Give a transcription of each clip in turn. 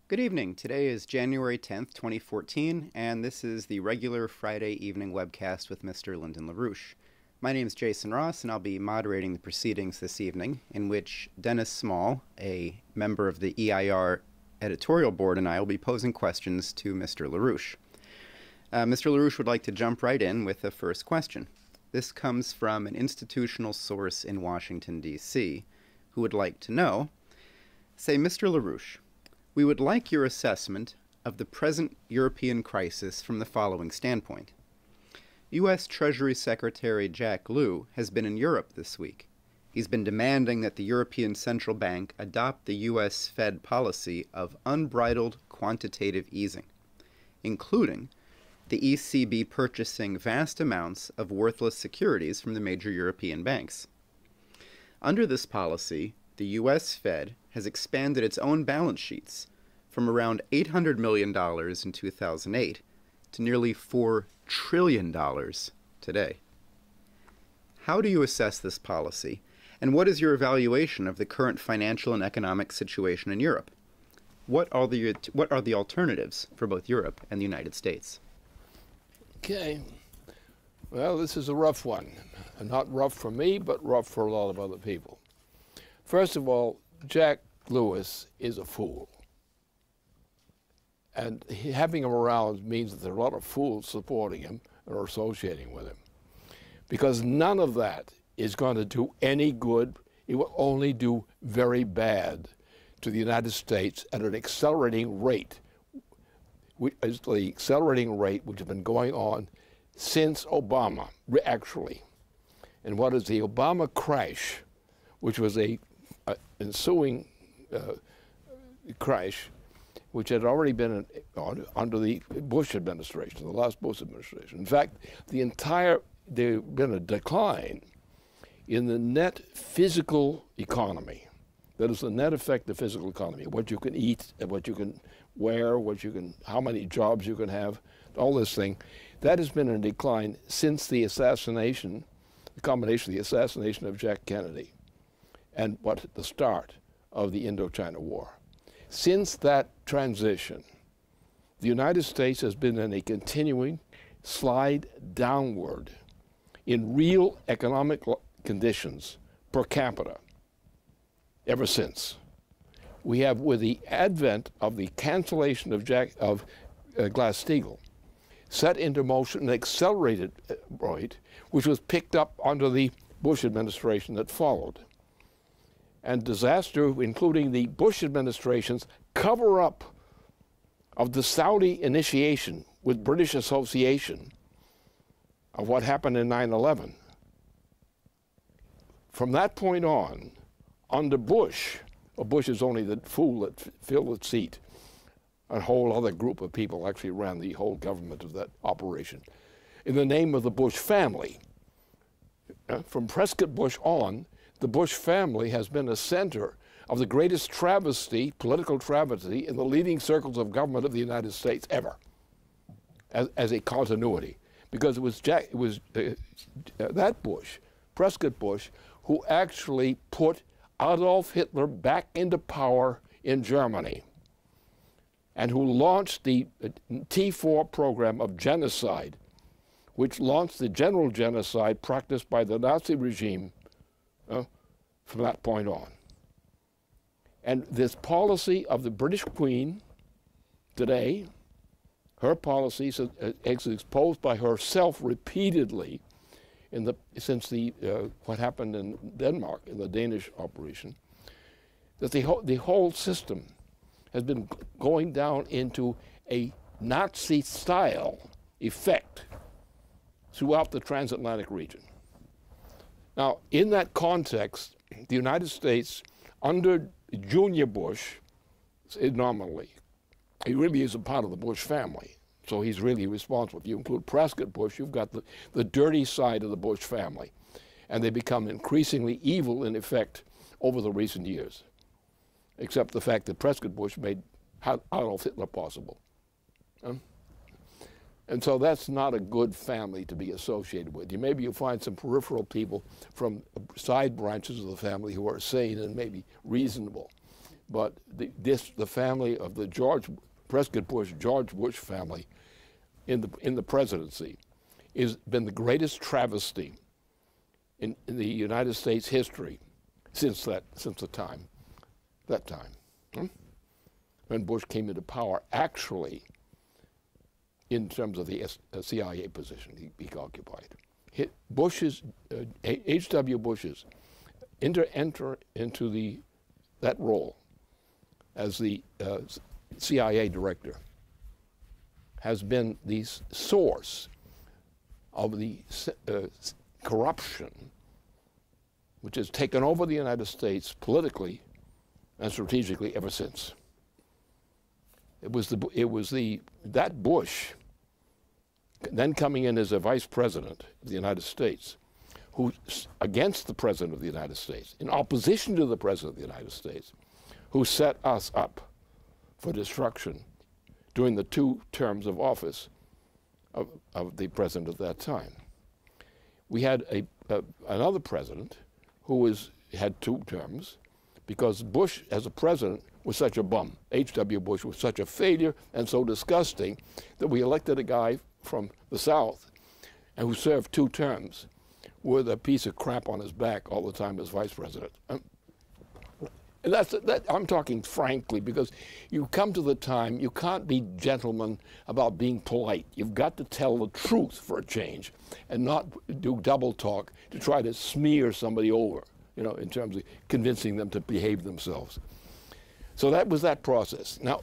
Good evening. Today is January 10th, 2014, and this is the regular Friday evening webcast with Mr. Lyndon LaRouche. My name is Jason Ross, and I'll be moderating the proceedings this evening, in which Dennis Small, a member of the EIR editorial board, and I will be posing questions to Mr. LaRouche. Mr. LaRouche would like to jump right in with the first question. This comes from an institutional source in Washington, D.C., who would like to know, say, Mr. LaRouche, we would like your assessment of the present European crisis from the following standpoint. U.S. Treasury Secretary Jack Lew has been in Europe this week. He's been demanding that the European Central Bank adopt the U.S. Fed policy of unbridled quantitative easing, including the ECB purchasing vast amounts of worthless securities from the major European banks. Under this policy, the U.S. Fed has expanded its own balance sheets from around $800 million in 2008 to nearly $4 trillion today. How do you assess this policy, and what is your evaluation of the current financial and economic situation in Europe? What are the alternatives for both Europe and the United States? Okay. Well, this is a rough one. Not rough for me, but rough for a lot of other people. First of all, Jack Lewis is a fool. And having him around means that there are a lot of fools supporting him or associating with him. Because none of that is going to do any good. It will only do very bad to the United States at an accelerating rate. It's the accelerating rate which has been going on since Obama, actually. And what is the Obama crash, which was a ensuing crash, which had already been under the Bush administration, the last Bush administration. In fact, there's been a decline in the net physical economy. That is the net effect of physical economy, what you can eat, and what you can wear, how many jobs you can have, all this thing. That has been in decline since the assassination, the combination of the assassination of Jack Kennedy and the start of the Indochina War. Since that transition, the United States has been in a continuing slide downward in real economic conditions per capita ever since. We have, with the advent of the cancellation of Glass-Steagall, set into motion an accelerated rate, which was picked up under the Bush administration that followed. And disaster, including the Bush administration's cover-up of the Saudi initiation with British association of what happened in 9/11. From that point on, under Bush, Bush is only the fool that filled the seat. A whole other group of people actually ran the whole government of that operation. In the name of the Bush family. From Prescott Bush on, the Bush family has been a center of the greatest travesty, political travesty, in the leading circles of government of the United States ever, as a continuity. Because it was that Bush, Prescott Bush, who actually put Adolf Hitler back into power in Germany, and who launched the T4 program of genocide, which launched the general genocide practiced by the Nazi regime from that point on. And this policy of the British Queen today, her policies is exposed by herself repeatedly since what happened in Denmark, in the Danish operation, that the whole system has been going down into a Nazi-style effect throughout the transatlantic region. Now, in that context, the United States, under Junior Bush, nominally, he really is a part of the Bush family, so he's really responsible. If you include Prescott Bush, you've got the dirty side of the Bush family, and they become increasingly evil in effect over the recent years, except the fact that Prescott Bush made Adolf Hitler possible. And so that's not a good family to be associated with. Maybe you'll find some peripheral people from side branches of the family who are sane and maybe reasonable. but the family of the Prescott Bush, George Bush family in the presidency has been the greatest travesty in the United States history since that time. When Bush came into power, actually, in terms of the CIA position he occupied. H.W. Bush's enter into that role as the CIA director has been the source of the corruption which has taken over the United States politically and strategically ever since. It was that Bush, then coming in as a vice president of the United States, who, against the president of the United States, in opposition to the president of the United States, who set us up for destruction during the 2 terms of office of the president at that time. We had another president who had 2 terms because Bush, as a president, was such a bum. H.W. Bush was such a failure and so disgusting that we elected a guy from the South and who served 2 terms with a piece of crap on his back all the time as vice president. And I'm talking frankly because you come to the time, you can't be gentlemen about being polite. You've got to tell the truth for a change and not do double talk to try to smear somebody over, in terms of convincing them to behave themselves. So that was that process. Now,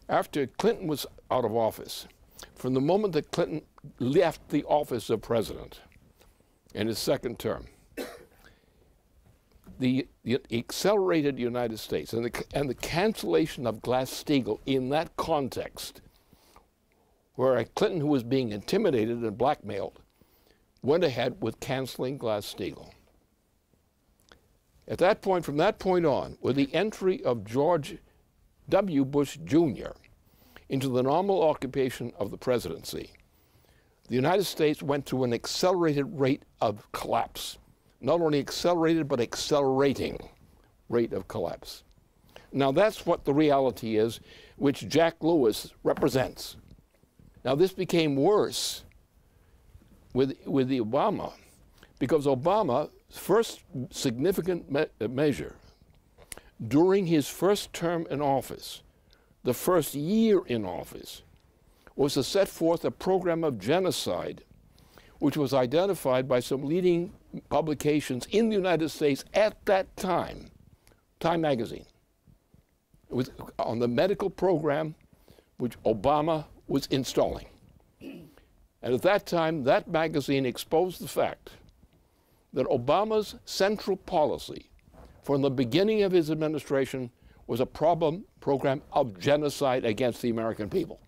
after Clinton was out of office, from the moment that Clinton left the office of president in his 2nd term, the accelerated United States and the cancellation of Glass-Steagall in that context, where Clinton, who was being intimidated and blackmailed, went ahead with canceling Glass-Steagall. At that point, from that point on, with the entry of George W. Bush Jr. into the normal occupation of the presidency, the United States went through an accelerated rate of collapse. Not only accelerated, but accelerating rate of collapse. Now that's what the reality is, which Jack Lewis represents. Now this became worse with the Obama, because Obama's first significant measure during his first term in office, the first year in office, was to set forth a program of genocide, which was identified by some leading publications in the United States at that time, Time magazine. It was on the medical program which Obama was installing. And at that time, that magazine exposed the fact that Obama's central policy from the beginning of his administration was a program of genocide against the American people.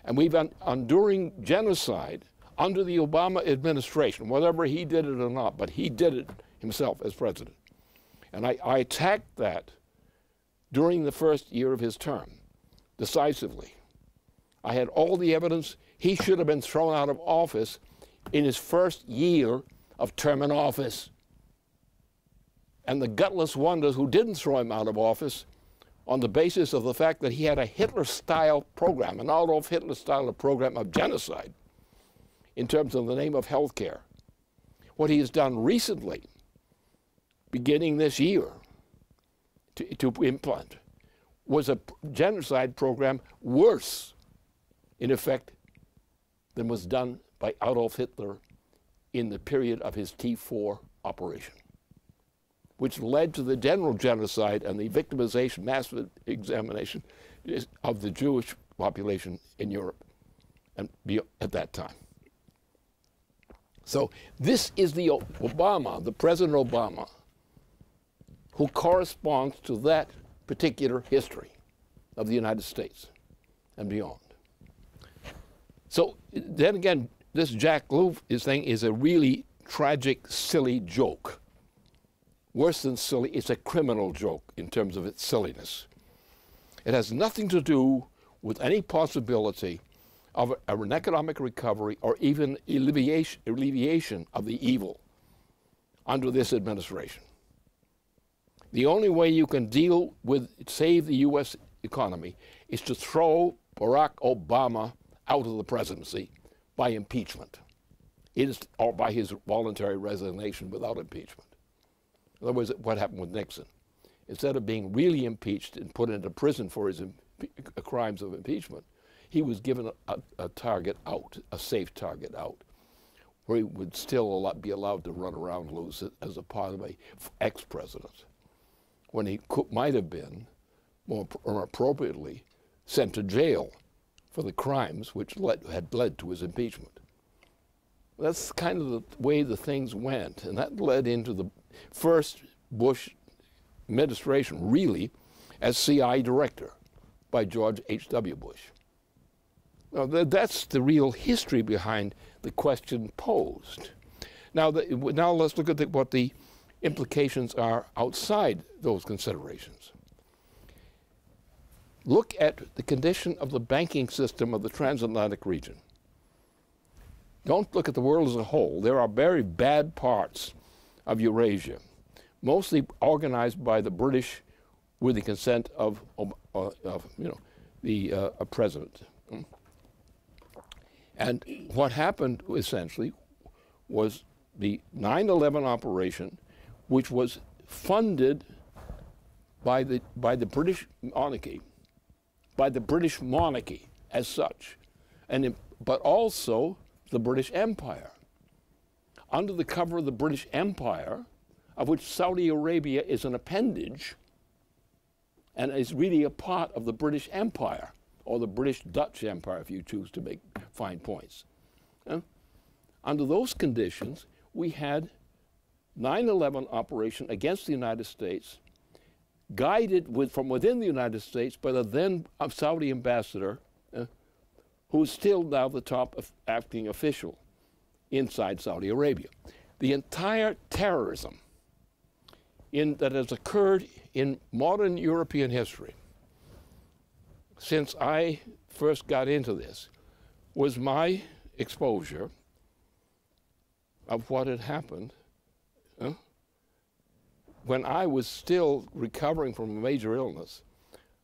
And we've been enduring genocide under the Obama administration, whether he did it or not, but he did it himself as president. And I attacked that during the first year of his term, decisively. I had all the evidence. He should have been thrown out of office in his first year of term in office. And the gutless wonders who didn't throw him out of office on the basis of the fact that he had a Hitler-style program, an Adolf Hitler-style program of genocide, in terms of the name of health care. What he has done recently, beginning this year, to implement, was a genocide program worse, in effect, than was done by Adolf Hitler in the period of his T4 operation, which led to the general genocide and the victimization, massive examination of the Jewish population in Europe and at that time. So this is the Obama, the President Obama, who corresponds to that particular history of the United States and beyond. So then again, this Jack Lewis thing is a really tragic, silly joke. Worse than silly, it's a criminal joke in terms of its silliness. It has nothing to do with any possibility of an economic recovery or even alleviation of the evil under this administration. The only way you can save the U.S. economy is to throw Barack Obama out of the presidency by impeachment. Or by his voluntary resignation without impeachment. In other words, what happened with Nixon. Instead of being really impeached and put into prison for his crimes of impeachment, he was given a target out, a safe target out, where he would still be allowed to run around loose as a part of an ex-president, when he might have been, more appropriately, sent to jail for the crimes which had led to his impeachment. That's kind of the way the things went, and that led into the first Bush administration, really, as CI director by George H.W. Bush. Now, that's the real history behind the question posed. Now let's look at what the implications are outside those considerations. Look at the condition of the banking system of the transatlantic region. Don't look at the world as a whole. There are very bad parts of Eurasia, mostly organized by the British with the consent of the president. And what happened essentially was the 9/11 operation, which was funded by the British monarchy, as such, but also the British Empire. Under the cover of the British Empire, of which Saudi Arabia is an appendage and is really a part of the British Empire, or the British Dutch Empire, if you choose to make fine points. Under those conditions, we had 9/11 operation against the United States, guided from within the United States by the then Saudi ambassador, who is still now the top acting official inside Saudi Arabia. The entire terrorism that has occurred in modern European history since I first got into this was my exposure of what had happened when I was still recovering from a major illness.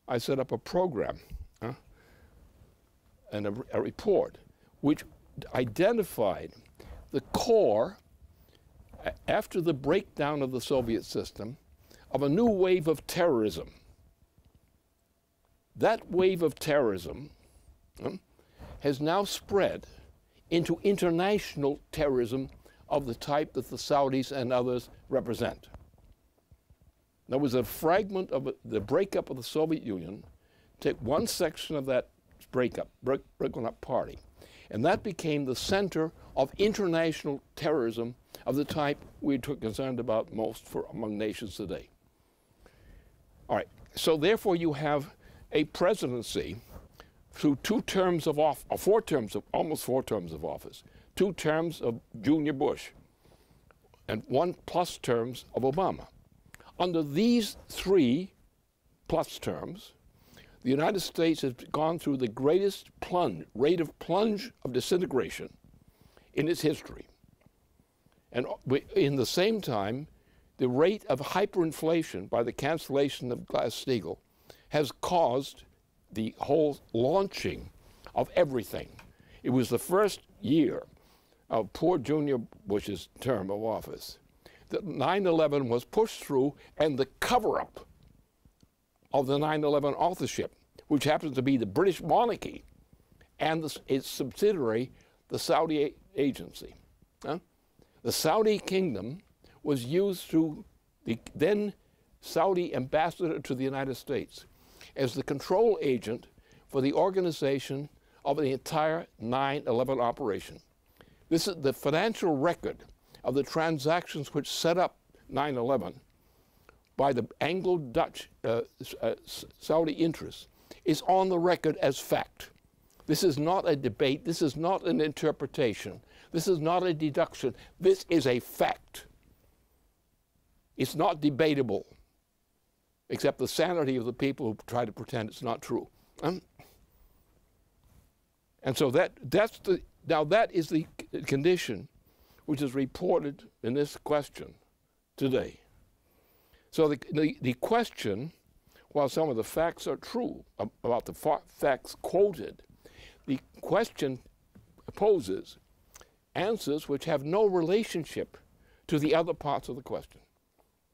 I set up a program and a report which identified the core, after the breakdown of the Soviet system, of a new wave of terrorism. That wave of terrorism has now spread into international terrorism of the type that the Saudis and others represent. There was a fragment of the breakup of the Soviet Union. Take one section of that breaking up party, and that became the center of international terrorism of the type we're concerned about most among nations today. All right, so therefore you have a presidency through almost four terms of office, 2 terms of Junior Bush, and 1+ terms of Obama. Under these 3+ terms, the United States has gone through the greatest rate of plunge of disintegration in its history. And in the same time, the rate of hyperinflation by the cancellation of Glass-Steagall has caused the whole launching of everything. It was the first year of poor Junior Bush's term of office that 9/11 was pushed through, and the cover-up of the 9/11 authorship, which happens to be the British monarchy and its subsidiary, the Saudi agency. The Saudi kingdom was used through the then Saudi ambassador to the United States as the control agent for the organization of the entire 9/11 operation. This is the financial record of the transactions which set up 9/11 by the Anglo-Dutch Saudi interests is on the record as fact. This is not a debate. This is not an interpretation. This is not a deduction. This is a fact. It's not debatable, except the sanity of the people who try to pretend it's not true. And so that is the condition which is reported in this question today. So the question, while some of the facts are true about the facts quoted, the question poses answers which have no relationship to the other parts of the question.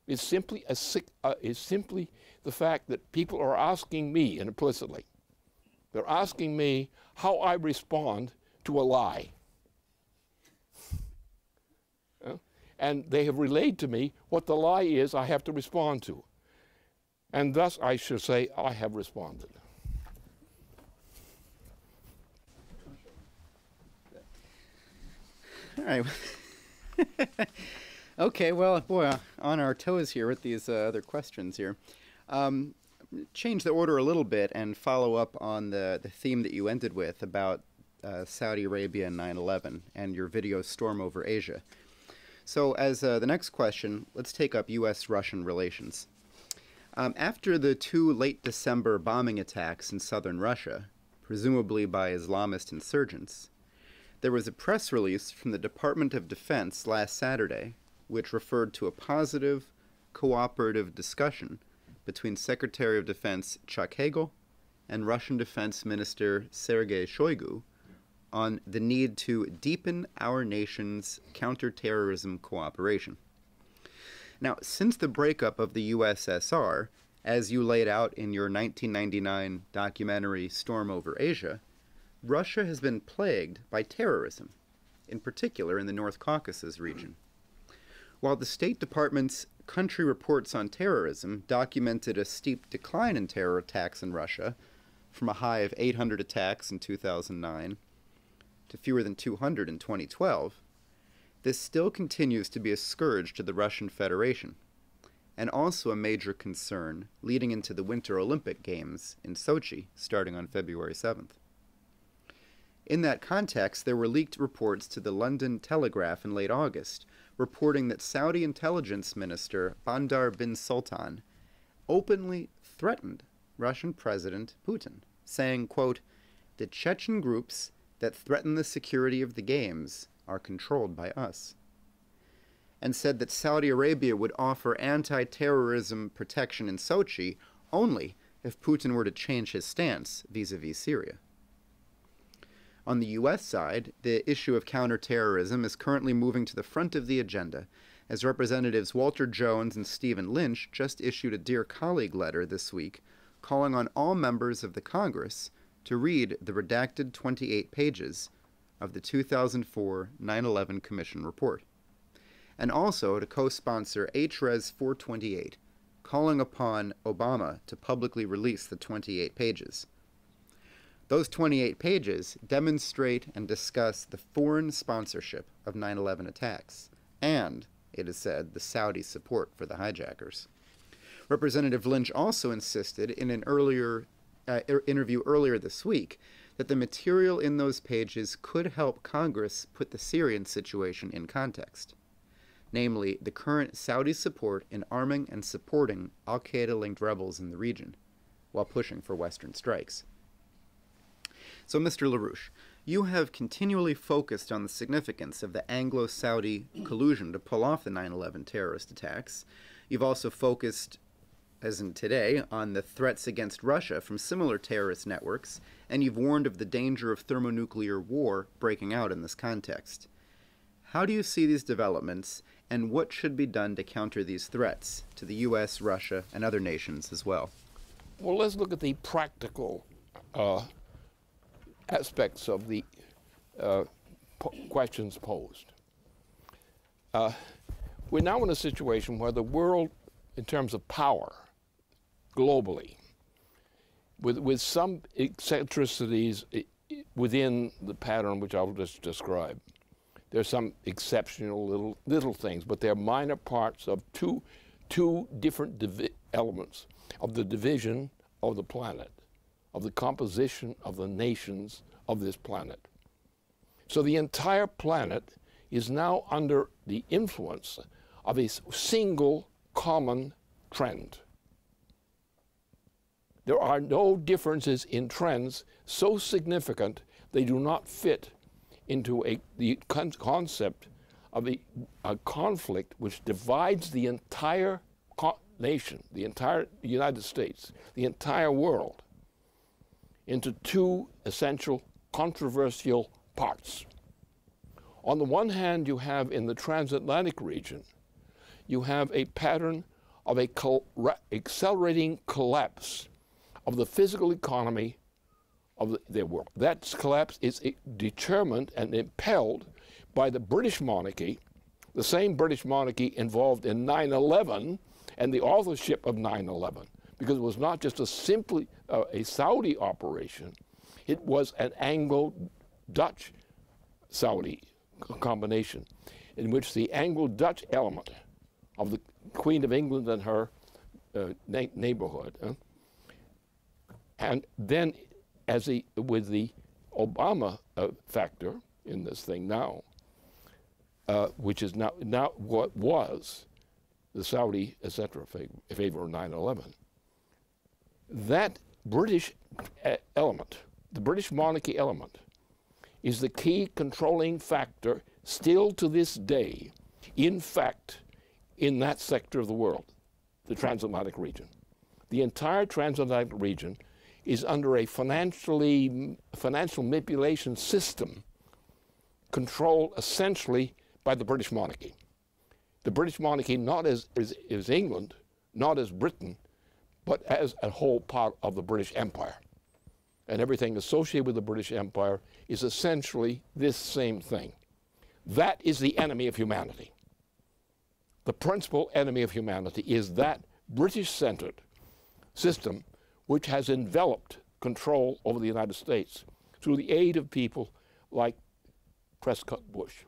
It's simply the fact that people are asking me, and implicitly, they're asking me how I respond to a lie. And they have relayed to me what the lie is I have to respond to. And thus I should say I have responded. All right. Okay, well, boy, on our toes here with these other questions here. Change the order a little bit and follow up on the theme that you ended with about Saudi Arabia and 9/11 and your video Storm Over Asia. So as the next question, let's take up U.S.-Russian relations. After the 2 late December bombing attacks in southern Russia, presumably by Islamist insurgents, there was a press release from the Department of Defense last Saturday which referred to a positive, cooperative discussion between Secretary of Defense Chuck Hagel and Russian Defense Minister Sergei Shoigu on the need to deepen our nation's counterterrorism cooperation. Now, since the breakup of the USSR, as you laid out in your 1999 documentary Storm Over Asia, Russia has been plagued by terrorism, in particular in the North Caucasus region. While the State Department's country reports on terrorism documented a steep decline in terror attacks in Russia, from a high of 800 attacks in 2009 to fewer than 200 in 2012, this still continues to be a scourge to the Russian Federation, and also a major concern leading into the Winter Olympic Games in Sochi starting on February 7th. In that context, there were leaked reports to the London Telegraph in late August reporting that Saudi intelligence minister Bandar bin Sultan openly threatened Russian President Putin, saying, quote, "The Chechen groups that threaten the security of the games are controlled by us," and said that Saudi Arabia would offer anti-terrorism protection in Sochi only if Putin were to change his stance vis-a-vis Syria. On the U.S. side, the issue of counterterrorism is currently moving to the front of the agenda, as Representatives Walter Jones and Stephen Lynch just issued a Dear Colleague letter this week calling on all members of the Congress to read the redacted 28 pages of the 2004 9/11 Commission report, and also to co-sponsor HRES 428, calling upon Obama to publicly release the 28 pages. Those 28 pages demonstrate and discuss the foreign sponsorship of 9/11 attacks and, it is said, the Saudi support for the hijackers. Representative Lynch also insisted in an interview earlier this week that the material in those pages could help Congress put the Syrian situation in context, namely the current Saudi support in arming and supporting al-Qaeda-linked rebels in the region, while pushing for Western strikes. So, Mr. LaRouche, you have continually focused on the significance of the Anglo-Saudi collusion to pull off the 9/11 terrorist attacks. You've also focused, as in today, on the threats against Russia from similar terrorist networks, and you've warned of the danger of thermonuclear war breaking out in this context. How do you see these developments, and what should be done to counter these threats to the U.S., Russia, and other nations as well? Well, let's look at the practical aspects of the questions posed. We're now in a situation where the world, in terms of power, globally, with some eccentricities within the pattern which I'll just describe. There's some exceptional little things, but they're minor parts of two different elements of the division of the planet, of the composition of the nations of this planet. So the entire planet is now under the influence of a single common trend. There are no differences in trends so significant they do not fit into the concept of a conflict which divides the entire nation, the entire United States, the entire world, into two essential controversial parts. On the one hand, you have in the transatlantic region, you have a pattern of a accelerating collapse of the physical economy of their world. That collapse is determined and impelled by the British monarchy, the same British monarchy involved in 9/11 and the authorship of 9/11, because it was not just simply a Saudi operation, it was an Anglo-Dutch-Saudi combination in which the Anglo-Dutch element of the Queen of England and her neighborhood, and then with the Obama factor in this thing now, which is now what was the Saudi, etc., favor of 9/11. That British element, the British monarchy element, is the key controlling factor still to this day, in fact, in that sector of the world, the transatlantic region. The entire transatlantic region is under a financial manipulation system controlled essentially by the British monarchy. The British monarchy not as England, not as Britain, but as a whole part of the British Empire. And everything associated with the British Empire is essentially this same thing. That is the enemy of humanity. The principal enemy of humanity is that British-centered system which has enveloped control over the United States through the aid of people like Prescott Bush,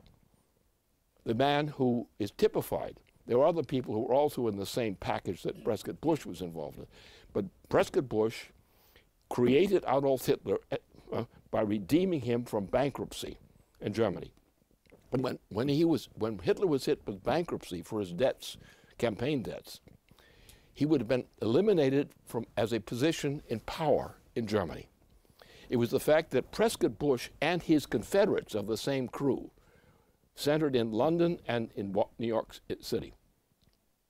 the man who is typified. There are other people who are also in the same package that Prescott Bush was involved in. But Prescott Bush created Adolf Hitler by redeeming him from bankruptcy in Germany. And when Hitler was hit with bankruptcy for his debts, campaign debts, he would have been eliminated as a position in power in Germany. It was the fact that Prescott Bush and his Confederates of the same crew centered in London and in New York City,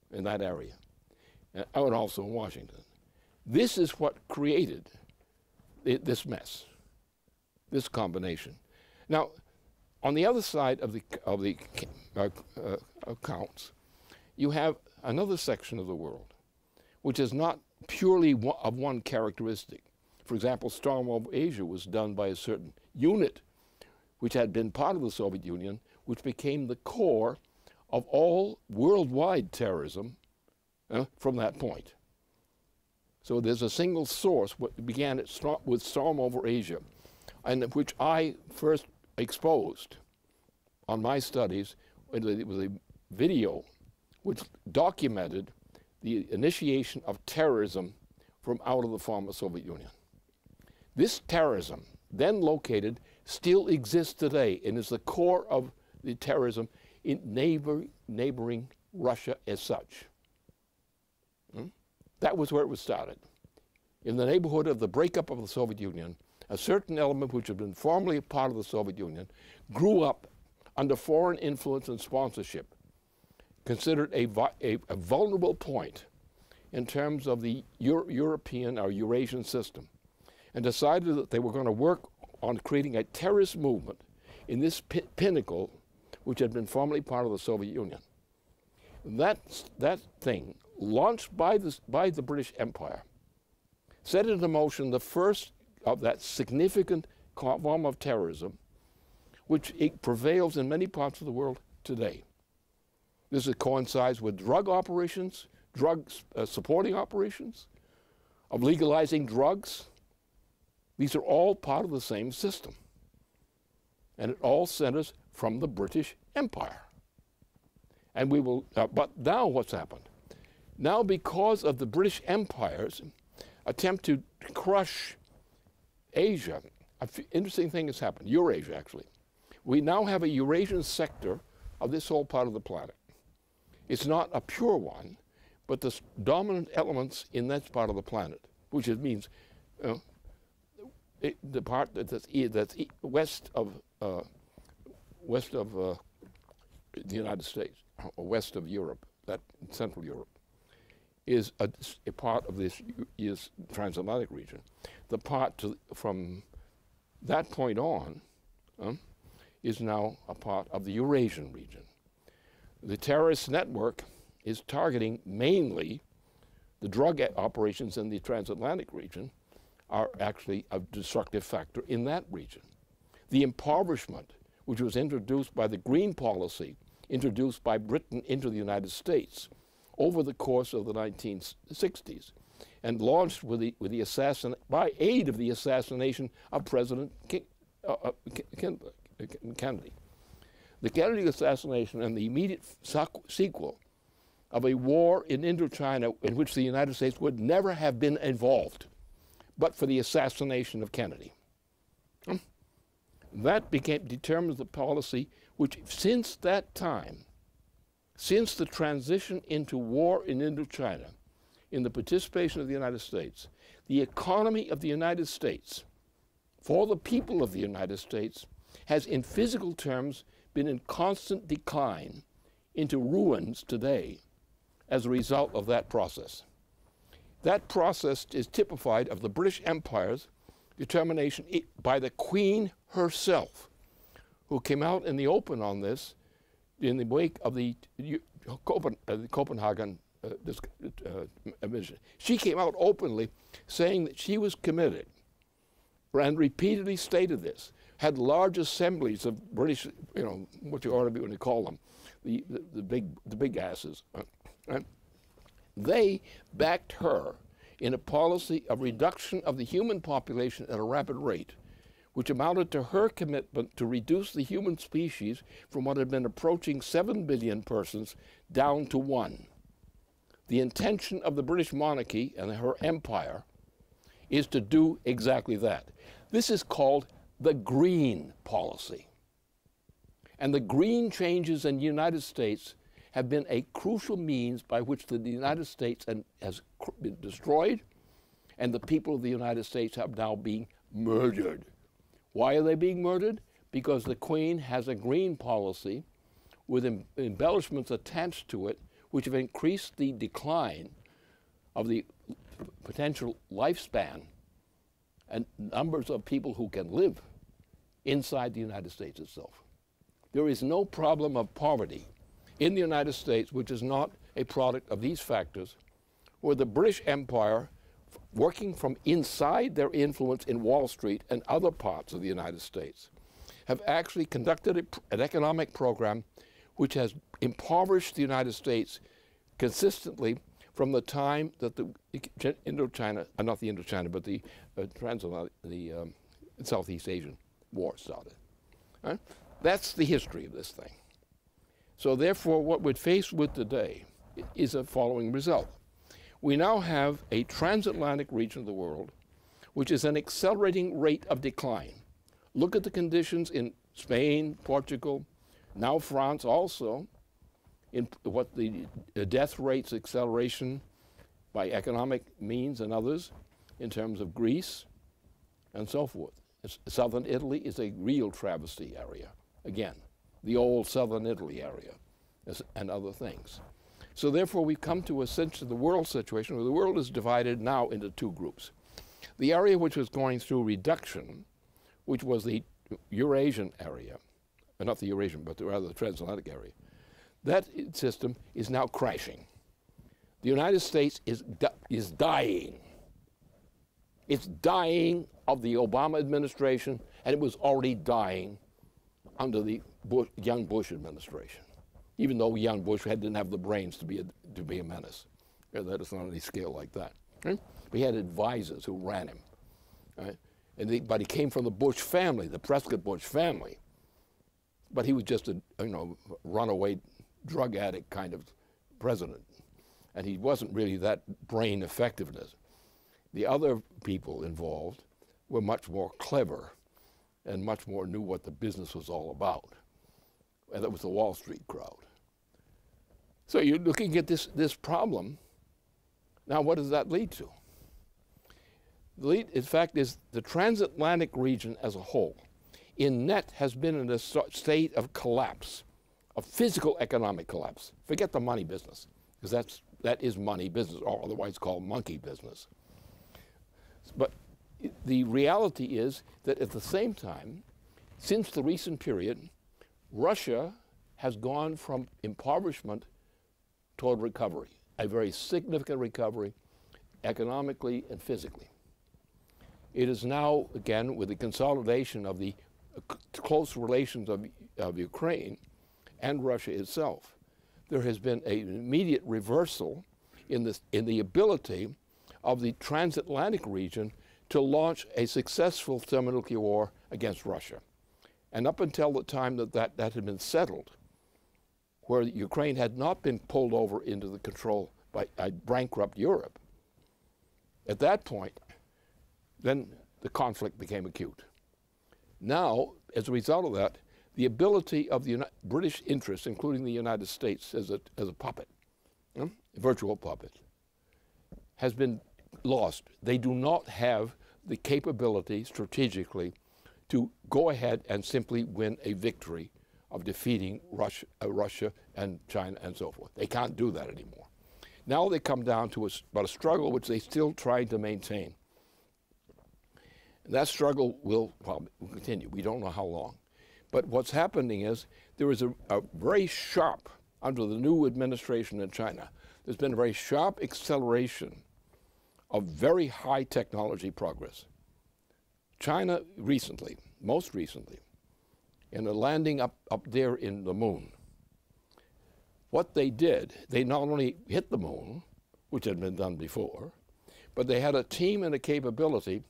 in that area, and also in Washington. This is what created this mess, this combination. Now, on the other side of the accounts, you have another section of the world, which is not purely of one characteristic. For example, Storm over Asia was done by a certain unit which had been part of the Soviet Union, which became the core of all worldwide terrorism from that point. So there's a single source, what began with Storm over Asia, and which I first exposed on my studies. It was a video which documented the initiation of terrorism from out of the former Soviet Union. This terrorism, then located, still exists today and is the core of the terrorism in neighboring Russia as such. That was where it was started. In the neighborhood of the breakup of the Soviet Union, a certain element which had been formerly a part of the Soviet Union grew up under foreign influence and sponsorship, considered a vulnerable point in terms of the European or Eurasian system, and decided that they were going to work on creating a terrorist movement in this pinnacle which had been formerly part of the Soviet Union. That thing, launched by the British Empire, set into motion the first of that significant form of terrorism which prevails in many parts of the world today. This coincides with drug operations, supporting operations, of legalizing drugs. These are all part of the same system. And it all centers from the British Empire. And we will, but now what's happened? Now, because of the British Empire's attempt to crush Asia, an interesting thing has happened, Eurasia actually. We now have a Eurasian sector of this whole part of the planet. It's not a pure one, but the dominant elements in that part of the planet, which it means the part that's west of the United States, or west of Europe, that Central Europe, is a part of this transatlantic region. The part from that point on is now a part of the Eurasian region. The terrorist network is targeting mainly the drug operations in the transatlantic region are actually a destructive factor in that region. The impoverishment, which was introduced by the Green Policy, introduced by Britain into the United States over the course of the 1960s, and launched by aid of the assassination of President Kennedy. The Kennedy assassination and the immediate sequel of a war in Indochina in which the United States would never have been involved but for the assassination of Kennedy. That determines the policy which since that time, since the transition into war in Indochina, in the participation of the United States, the economy of the United States, for the people of the United States, has in physical terms been in constant decline into ruins today as a result of that process. That process is typified of the British Empire's determination by the Queen herself, who came out in the open on this in the wake of the Copenhagen mission. She came out openly saying that she was committed, and repeatedly stated this, had large assemblies of British, what you ought to be when you call them, the big asses. Right? They backed her in a policy of reduction of the human population at a rapid rate, which amounted to her commitment to reduce the human species from what had been approaching 7 billion persons down to 1. The intention of the British monarchy and her empire is to do exactly that. This is called the Green Policy. And the green changes in the United States have been a crucial means by which the United States has been destroyed, and the people of the United States have now been murdered. Why are they being murdered? Because the Queen has a green policy with embellishments attached to it, which have increased the decline of the potential lifespan and numbers of people who can live inside the United States itself. There is no problem of poverty in the United States which is not a product of these factors, where the British Empire, working from inside their influence in Wall Street and other parts of the United States, have actually conducted an economic program which has impoverished the United States consistently from the time that the Indochina, not the Indochina, but the Southeast Asian War started. Right? That's the history of this thing. So therefore, what we're faced with today is a following result. We now have a transatlantic region of the world which is an accelerating rate of decline. Look at the conditions in Spain, Portugal, now France also, in what the death rates acceleration by economic means and others in terms of Greece and so forth. Southern Italy is a real travesty area. Again, the old southern Italy area and other things. So therefore we've come to essentially the world situation where the world is divided now into two groups. The area which was going through reduction, which was the Eurasian area, not the Eurasian, but rather the transatlantic area, that system is now crashing. The United States is dying. It's dying of the Obama administration, and it was already dying under the young Bush administration, even though young Bush didn't have the brains to be a menace. That is not on any scale like that. Right? We had advisors who ran him. Right? But he came from the Bush family, the Prescott Bush family. But he was just a runaway drug addict kind of president. And he wasn't really that brain effectiveness. The other people involved were much more clever and much more knew what the business was all about. And that was the Wall Street crowd. So you're looking at this problem. Now what does that lead to? The lead, in fact, is the transatlantic region as a whole, in net, has been in a state of collapse, of physical economic collapse. Forget the money business, because that's that is money business, or otherwise called monkey business. But the reality is that at the same time, since the recent period, Russia has gone from impoverishment toward recovery, a very significant recovery economically and physically. It is now, again, with the consolidation of the close relations of Ukraine and Russia itself, there has been an immediate reversal in the ability of the transatlantic region to launch a successful thermonuclear war against Russia. And up until the time that had been settled, where Ukraine had not been pulled over into the control by a bankrupt Europe, at that point, then the conflict became acute. Now, as a result of that, the ability of the British interests, including the United States as a puppet, a virtual puppet, has been lost. They do not have the capability strategically to go ahead and simply win a victory of defeating Russia and China and so forth. They can't do that anymore. Now they come down to about a struggle which they still try to maintain. And that struggle will continue. We don't know how long. But what's happening is there is a very sharp, under the new administration in China, there's been a very sharp acceleration of very high technology progress. China recently, most recently, in a landing up there in the moon, what they did, they not only hit the moon, which had been done before, but they had a team and a capability,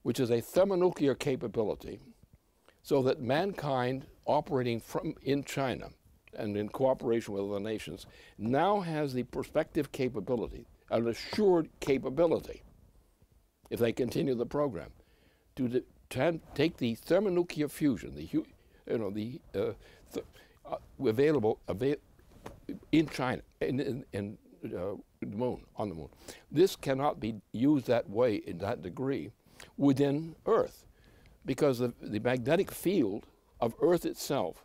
which is a thermonuclear capability, so that mankind operating in China and in cooperation with other nations now has the prospective capability, an assured capability, if they continue the program, to take the thermonuclear fusion, available in China, in the moon, on the moon. This cannot be used that way in that degree within Earth, because the magnetic field of Earth itself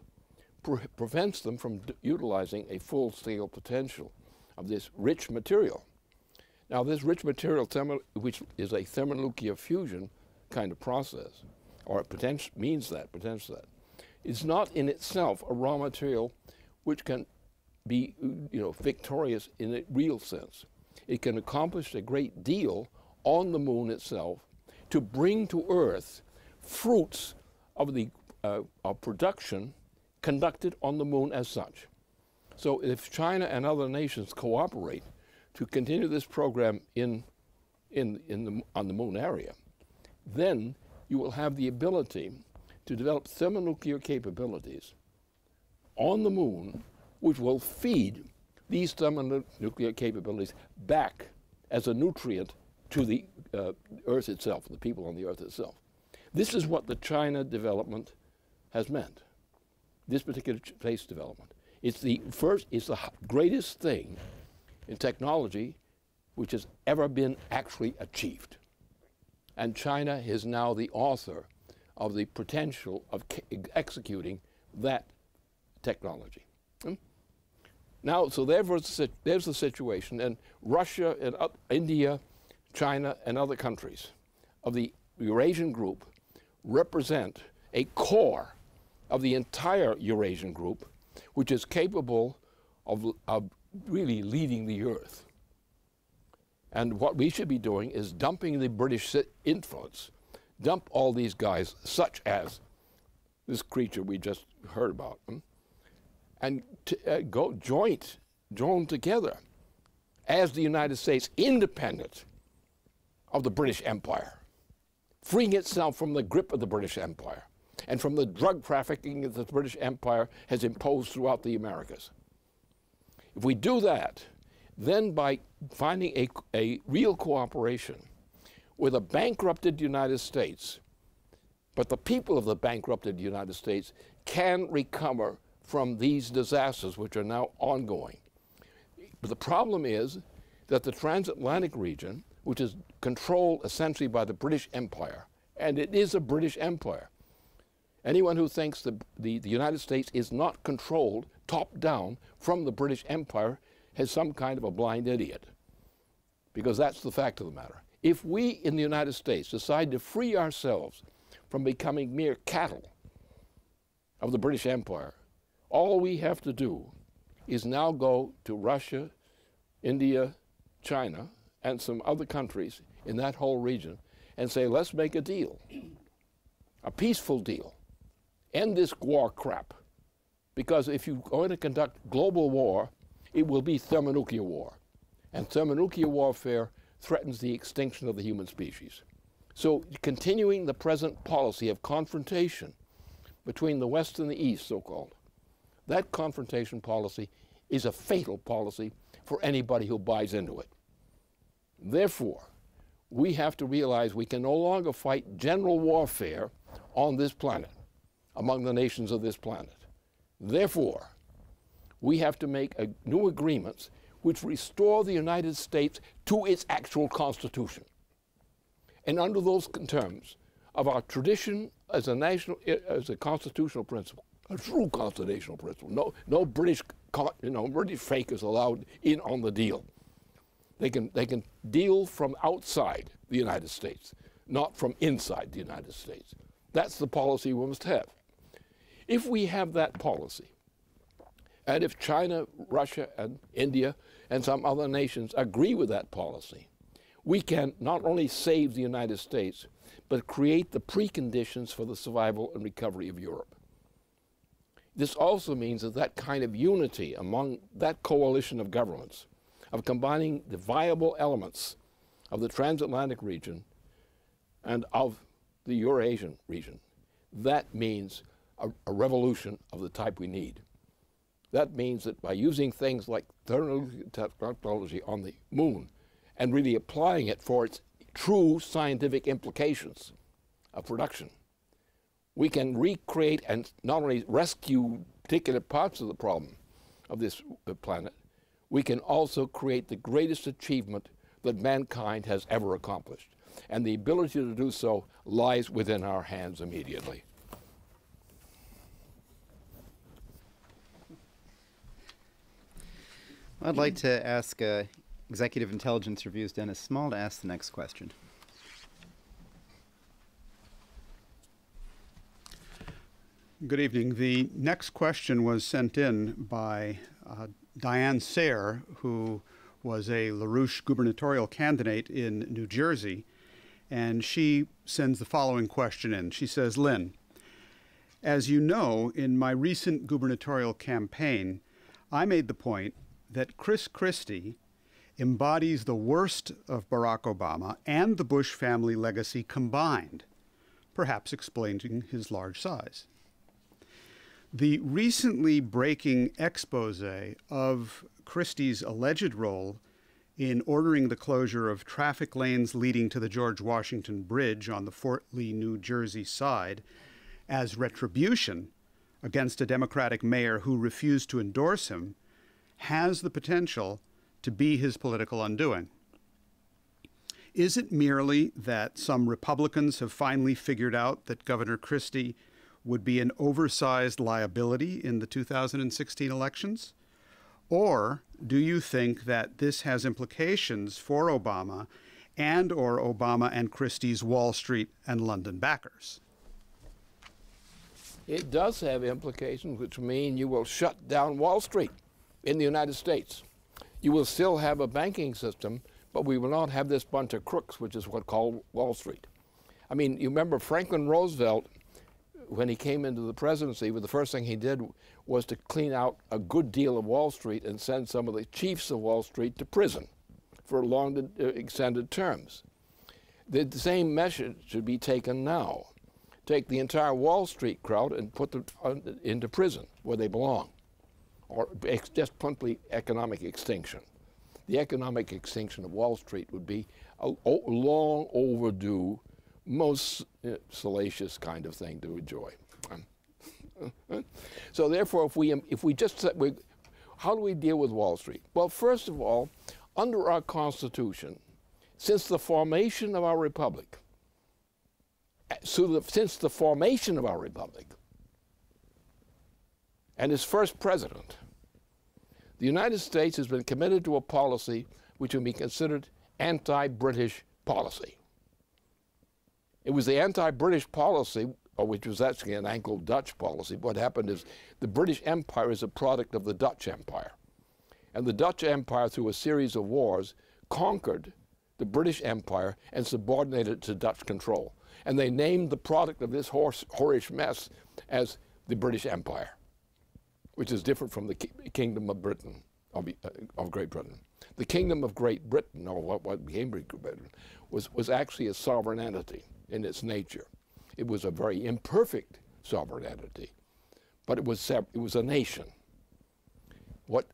prevents them from utilizing a full-scale potential of this rich material. Now, this rich material, which is a thermonuclear fusion kind of process, or means that, is not in itself a raw material which can be, victorious in a real sense. It can accomplish a great deal on the moon itself to bring to Earth fruits of the production conducted on the moon as such. So if China and other nations cooperate to continue this program on the moon area, then you will have the ability to develop thermonuclear capabilities on the moon, which will feed these thermonuclear capabilities back as a nutrient to the Earth itself, the people on the Earth itself. This is what the China development has meant, this particular space development. It's the greatest thing in technology which has ever been actually achieved. And China is now the author of the potential of executing that technology. Now, so there's the situation, and Russia and India, China, and other countries of the Eurasian group represent a core of the entire Eurasian group, which is capable of really leading the Earth. And what we should be doing is dumping the British influence, dump all these guys, such as this creature we just heard about, and go join together as the United States, independent of the British Empire, freeing itself from the grip of the British Empire and from the drug trafficking that the British Empire has imposed throughout the Americas. If we do that, then by finding a real cooperation with a bankrupted United States, but the people of the bankrupted United States can recover from these disasters which are now ongoing. But the problem is that the transatlantic region, which is controlled essentially by the British Empire, and it is a British Empire. Anyone who thinks the United States is not controlled top-down from the British Empire as some kind of a blind idiot, because that's the fact of the matter. If we in the United States decide to free ourselves from becoming mere cattle of the British Empire, all we have to do is now go to Russia, India, China, and some other countries in that whole region and say, let's make a deal, a peaceful deal. End this war crap. Because if you're going to conduct global war, it will be thermonuclear war. And thermonuclear warfare threatens the extinction of the human species. So continuing the present policy of confrontation between the West and the East, so-called, that confrontation policy is a fatal policy for anybody who buys into it. Therefore, we have to realize we can no longer fight general warfare on this planet, among the nations of this planet. Therefore, we have to make new agreements which restore the United States to its actual constitution. And under those terms of our tradition as a constitutional principle, a true constitutional principle, no British, British fakers allowed in on the deal. They can deal from outside the United States, not from inside the United States. That's the policy we must have. If we have that policy, and if China, Russia, and India, and some other nations agree with that policy, we can not only save the United States, but create the preconditions for the survival and recovery of Europe. This also means that that kind of unity among that coalition of governments, of combining the viable elements of the transatlantic region and of the Eurasian region, that means a revolution of the type we need. That means that by using things like thermonuclear technology on the moon and really applying it for its true scientific implications of production, we can recreate and not only rescue particular parts of the problem of this planet, we can also create the greatest achievement that mankind has ever accomplished. And the ability to do so lies within our hands immediately. I'd like to ask Executive Intelligence Review's Dennis Small to ask the next question. Good evening. The next question was sent in by Diane Sayre, who was a LaRouche gubernatorial candidate in New Jersey, and she sends the following question in. She says, Lynn, as you know, in my recent gubernatorial campaign, I made the point that Chris Christie embodies the worst of Barack Obama and the Bush family legacy combined, perhaps explaining his large size. The recently breaking expose of Christie's alleged role in ordering the closure of traffic lanes leading to the George Washington Bridge on the Fort Lee, New Jersey side as retribution against a Democratic mayor who refused to endorse him has the potential to be his political undoing. Is it merely that some Republicans have finally figured out that Governor Christie would be an oversized liability in the 2016 elections? Or do you think that this has implications for Obama and/or Obama and Christie's Wall Street and London backers? It does have implications which mean you will shut down Wall Street in the United States. You will still have a banking system, but we will not have this bunch of crooks, which is what's called Wall Street. I mean, you remember Franklin Roosevelt, when he came into the presidency, the first thing he did was to clean out a good deal of Wall Street and send some of the chiefs of Wall Street to prison for long extended terms. The same measure should be taken now. Take the entire Wall Street crowd and put them into prison where they belong, or just simply economic extinction. The economic extinction of Wall Street would be a long overdue, most salacious kind of thing to enjoy. So therefore, if we just said, how do we deal with Wall Street? Well, first of all, under our Constitution, since the formation of our republic, and its first president, The United States has been committed to a policy which would be considered anti-British policy. It was the anti-British policy, or which was actually an Anglo-Dutch policy. What happened is the British Empire is a product of the Dutch Empire. And the Dutch Empire, through a series of wars, conquered the British Empire and subordinated it to Dutch control. And they named the product of this whorish mess as the British Empire, which is different from the Kingdom of Britain, of Great Britain. The Kingdom of Great Britain, or what became Great Britain, was actually a sovereign entity in its nature. It was a very imperfect sovereign entity, but it was a nation.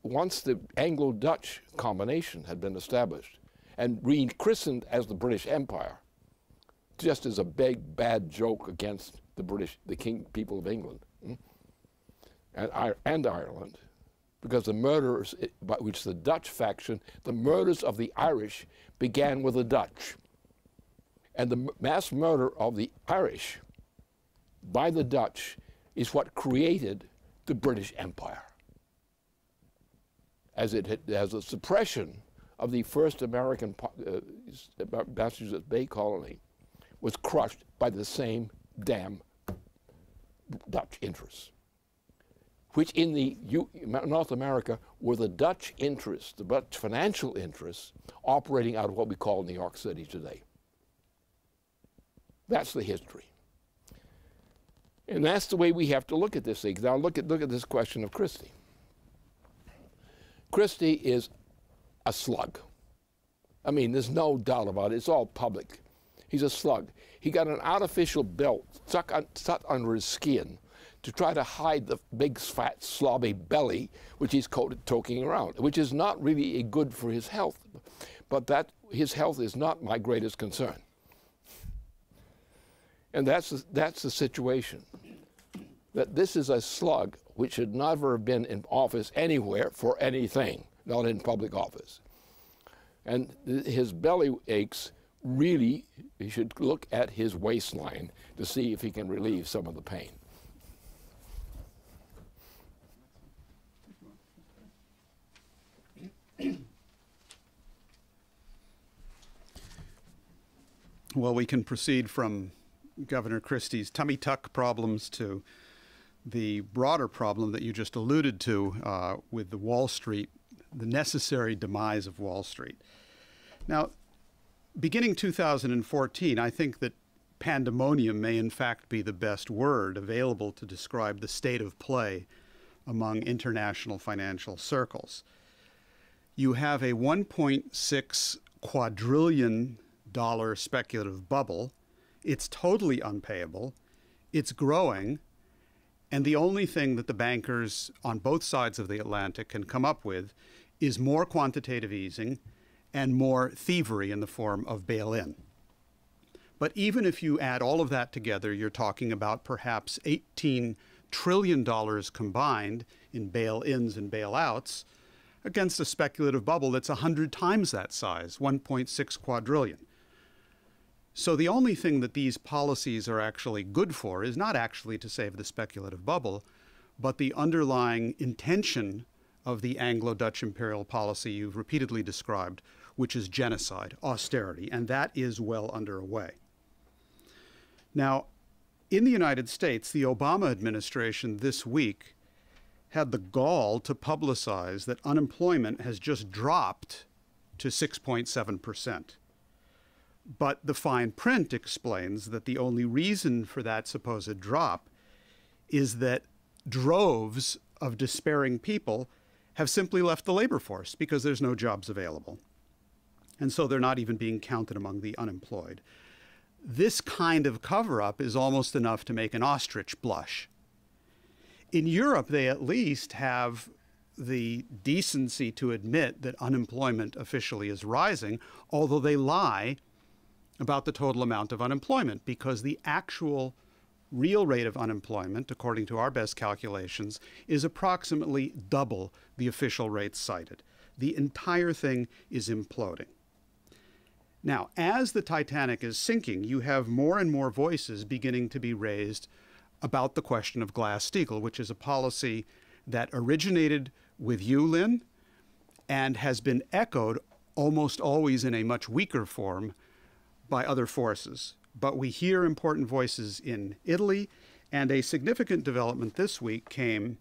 Once the Anglo-Dutch combination had been established and rechristened as the British Empire, just as a big bad joke against the people of England and Ireland, because the murders, by which the Dutch faction, the murders of the Irish began with the Dutch. And the mass murder of the Irish by the Dutch is what created the British Empire. As a suppression of the first American Massachusetts Bay Colony was crushed by the same damn Dutch interests, which in North America were the Dutch interests, the Dutch financial interests, operating out of what we call New York City today. That's the history. And that's the way we have to look at this thing. Now look at this question of Christie. Christie is a slug. I mean, there's no doubt about it. It's all public. He's a slug. He got an artificial belt stuck under his skin to try to hide the big, fat, slobby belly, which he's toking around, which is not really good for his health. But his health is not my greatest concern. And that's the situation. That this is a slug which should never have been in office anywhere for anything, not in public office. And his belly aches, really, he should look at his waistline to see if he can relieve some of the pain. Well, we can proceed from Governor Christie's tummy tuck problems to the broader problem that you just alluded to with the Wall Street, the necessary demise of Wall Street. Now, beginning 2014, I think that pandemonium may in fact be the best word available to describe the state of play among international financial circles. You have a $1.6 quadrillion speculative bubble. It's totally unpayable. It's growing. And the only thing that the bankers on both sides of the Atlantic can come up with is more quantitative easing and more thievery in the form of bail-in. But even if you add all of that together, you're talking about perhaps $18 trillion combined in bail-ins and bail-outs against a speculative bubble that's 100 times that size, 1.6 quadrillion. So the only thing that these policies are actually good for is not actually to save the speculative bubble, but the underlying intention of the Anglo-Dutch imperial policy you've repeatedly described, which is genocide, austerity, and that is well underway. Now, in the United States, the Obama administration this week had the gall to publicize that unemployment has just dropped to 6.7%. But the fine print explains that the only reason for that supposed drop is that droves of despairing people have simply left the labor force because there's no jobs available. And so they're not even being counted among the unemployed. This kind of cover-up is almost enough to make an ostrich blush. In Europe, they at least have the decency to admit that unemployment officially is rising, although they lie about the total amount of unemployment, because the actual real rate of unemployment, according to our best calculations, is approximately double the official rates cited. The entire thing is imploding. Now, as the Titanic is sinking, you have more and more voices beginning to be raised about the question of Glass-Steagall, which is a policy that originated with you, Lynn, and has been echoed almost always in a much weaker form by other forces. But we hear important voices in Italy, and a significant development this week came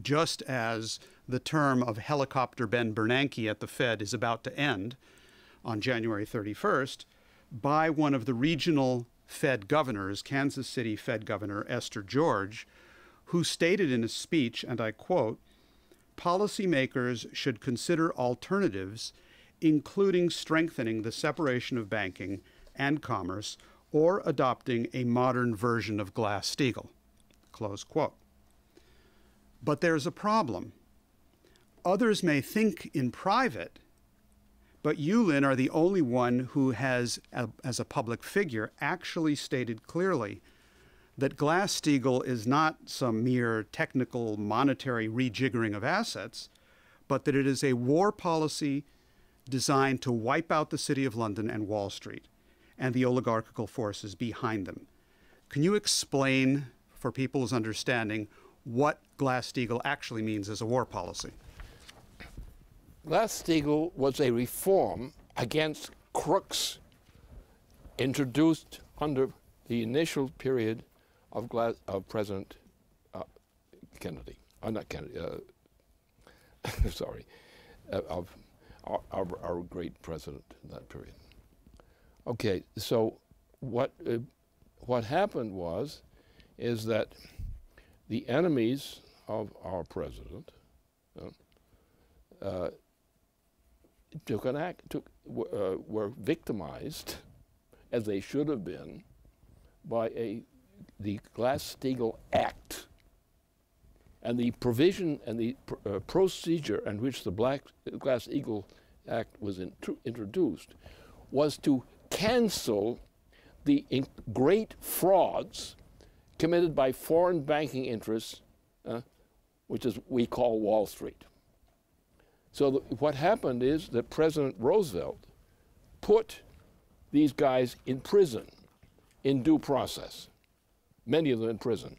just as the term of helicopter Ben Bernanke at the Fed is about to end on January 31st by one of the regional Fed governors, Kansas City Fed Governor Esther George, who stated in a speech, and I quote, "Policymakers should consider alternatives, including strengthening the separation of banking and commerce or adopting a modern version of Glass-Steagall," close quote. But there's a problem. Others may think in private, but you, Lynn, are the only one who has, as a public figure, actually stated clearly that Glass-Steagall is not some mere technical monetary rejiggering of assets, but that it is a war policy designed to wipe out the City of London and Wall Street and the oligarchical forces behind them. Can you explain, for people's understanding, what Glass-Steagall actually means as a war policy? Glass-Steagall was a reform against crooks introduced under the initial period of President Kennedy. Not Kennedy. Sorry, of our great president in that period. Okay, so what happened is that the enemies of our president were victimized, as they should have been, by the Glass-Steagall Act, and the provision and the procedure in which the Glass-Steagall Act was introduced was to cancel the great frauds committed by foreign banking interests, which is we call Wall Street. So what happened is that President Roosevelt put these guys in prison in due process, many of them in prison.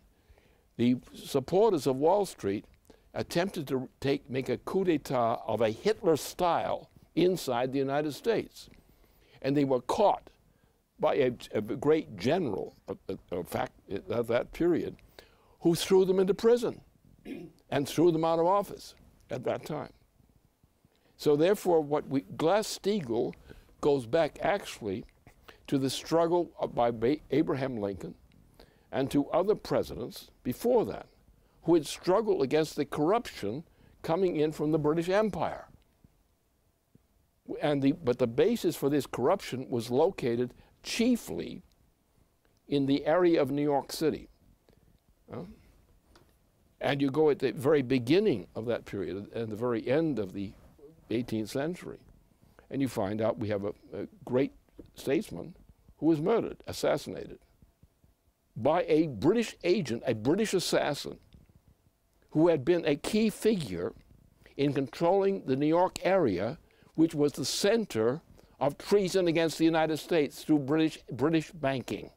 The supporters of Wall Street attempted to make a coup d'etat of a Hitler style inside the United States. And they were caught by a great general, in fact, of that period, who threw them into prison and threw them out of office at that time. So therefore, Glass-Steagall goes back actually to the struggle by Abraham Lincoln and to other presidents before that, who had struggled against the corruption coming in from the British Empire. But the basis for this corruption was located chiefly in the area of New York City. And you go at the very beginning of that period, and the very end of the 18th century, and you find out we have a great statesman who was murdered, assassinated, by a British agent, a British assassin, who had been a key figure in controlling the New York area, which was the center of treason against the United States through British banking.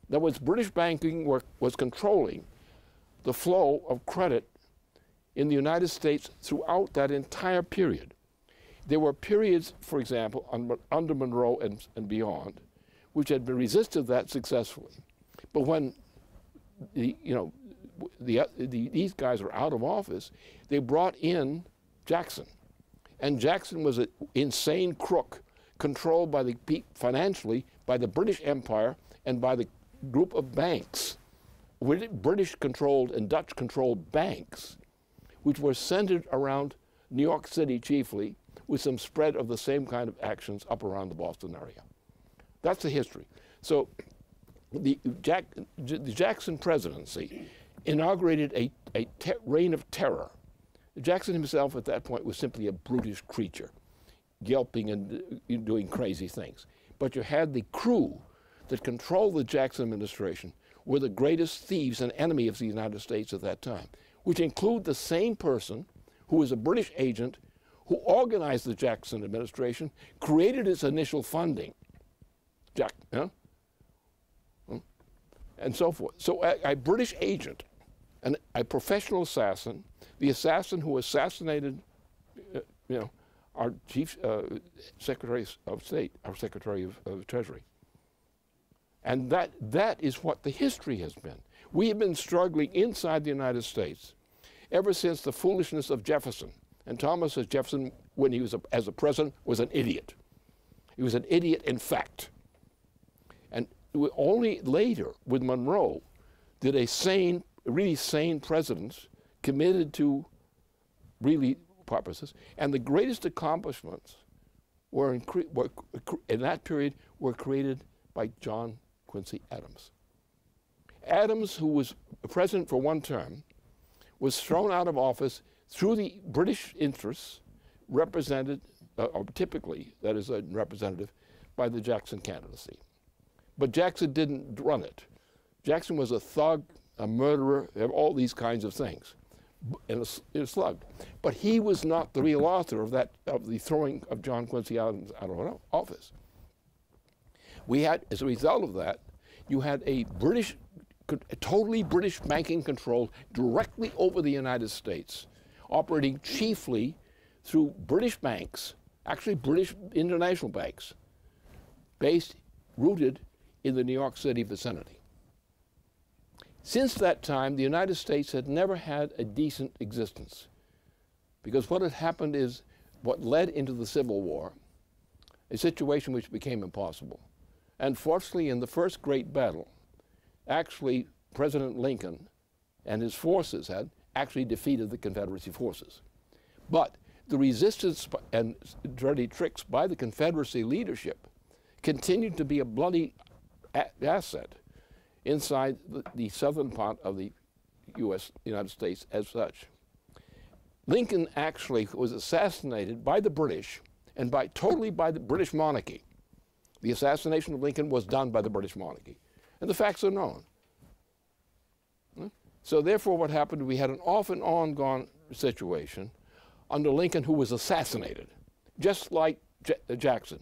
In other words, British banking was controlling the flow of credit in the United States throughout that entire period. There were periods, for example, under Monroe and beyond, which had been resisted that successfully. But when these guys were out of office, they brought in Jackson. And Jackson was an insane crook controlled by financially by the British Empire and by the group of banks, British-controlled and Dutch-controlled banks, which were centered around New York City chiefly, with some spread of the same kind of actions up around the Boston area. That's the history. So the Jackson presidency inaugurated a reign of terror. Jackson himself at that point was simply a brutish creature, yelping and doing crazy things. But you had the crew that controlled the Jackson administration were the greatest thieves and enemy of the United States at that time, which include the same person who was a British agent who organized the Jackson administration, created its initial funding, and so forth. So a British agent, a professional assassin, the assassin who assassinated our chief Secretary of State, our Secretary of Treasury. And that is what the history has been. We have been struggling inside the United States ever since the foolishness of Jefferson. And Thomas S. Jefferson, when he was as a president, was an idiot. He was an idiot in fact. And only later, with Monroe, did a really sane president committed to really purposes. And the greatest accomplishments were in that period were created by John Quincy Adams. Adams, who was president for one term, was thrown out of office through the British interests represented, or typically, that is a representative, by the Jackson candidacy. But Jackson didn't run it. Jackson was a thug, a murderer, all these kinds of things, and a slug. But he was not the real author of the throwing of John Quincy Adams out of office. We had, as a result of that, you had a totally British banking control directly over the United States, operating chiefly through British banks, actually British international banks, rooted in the New York City vicinity. Since that time, the United States had never had a decent existence, because what had happened is what led into the Civil War, a situation which became impossible. And fortunately, in the first great battle, actually President Lincoln and his forces had actually defeated the Confederacy forces. But the resistance and dirty tricks by the Confederacy leadership continued to be a bloody asset inside the southern part of the United States as such. Lincoln actually was assassinated by the British and totally by the British monarchy. The assassination of Lincoln was done by the British monarchy. And the facts are known. So therefore what happened, we had an off and on gone situation under Lincoln, who was assassinated, just like Jackson.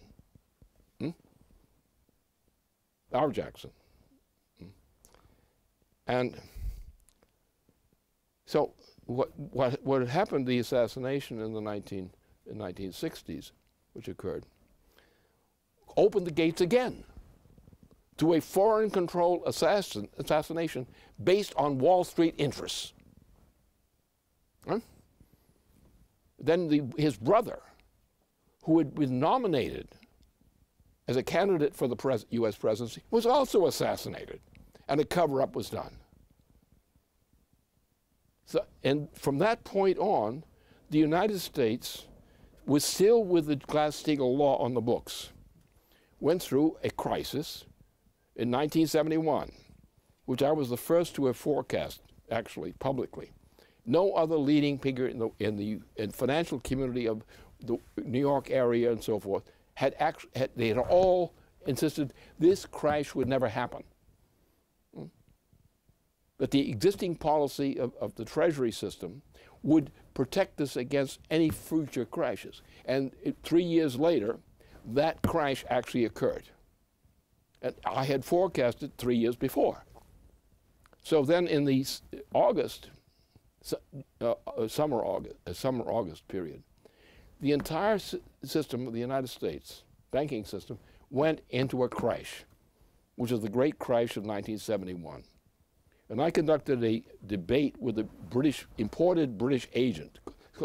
Our Jackson. And so what happened, the assassination in the 1960s, which occurred, opened the gates again to a foreign-controlled assassination based on Wall Street interests. Then his brother, who had been nominated as a candidate for the U.S. presidency, was also assassinated, and a cover-up was done. So, and from that point on, the United States was still with the Glass-Steagall law on the books, went through a crisis in 1971, which I was the first to have forecast, actually, publicly. No other leading figure in the financial community of the New York area and so forth they had all insisted this crash would never happen. That the existing policy of the Treasury system would protect us against any future crashes. And 3 years later, that crash actually occurred. And I had forecasted 3 years before. So then in the summer August period, the entire system of the United States, banking system, went into a crash, which is the great crash of 1971. And I conducted a debate with a imported British agent,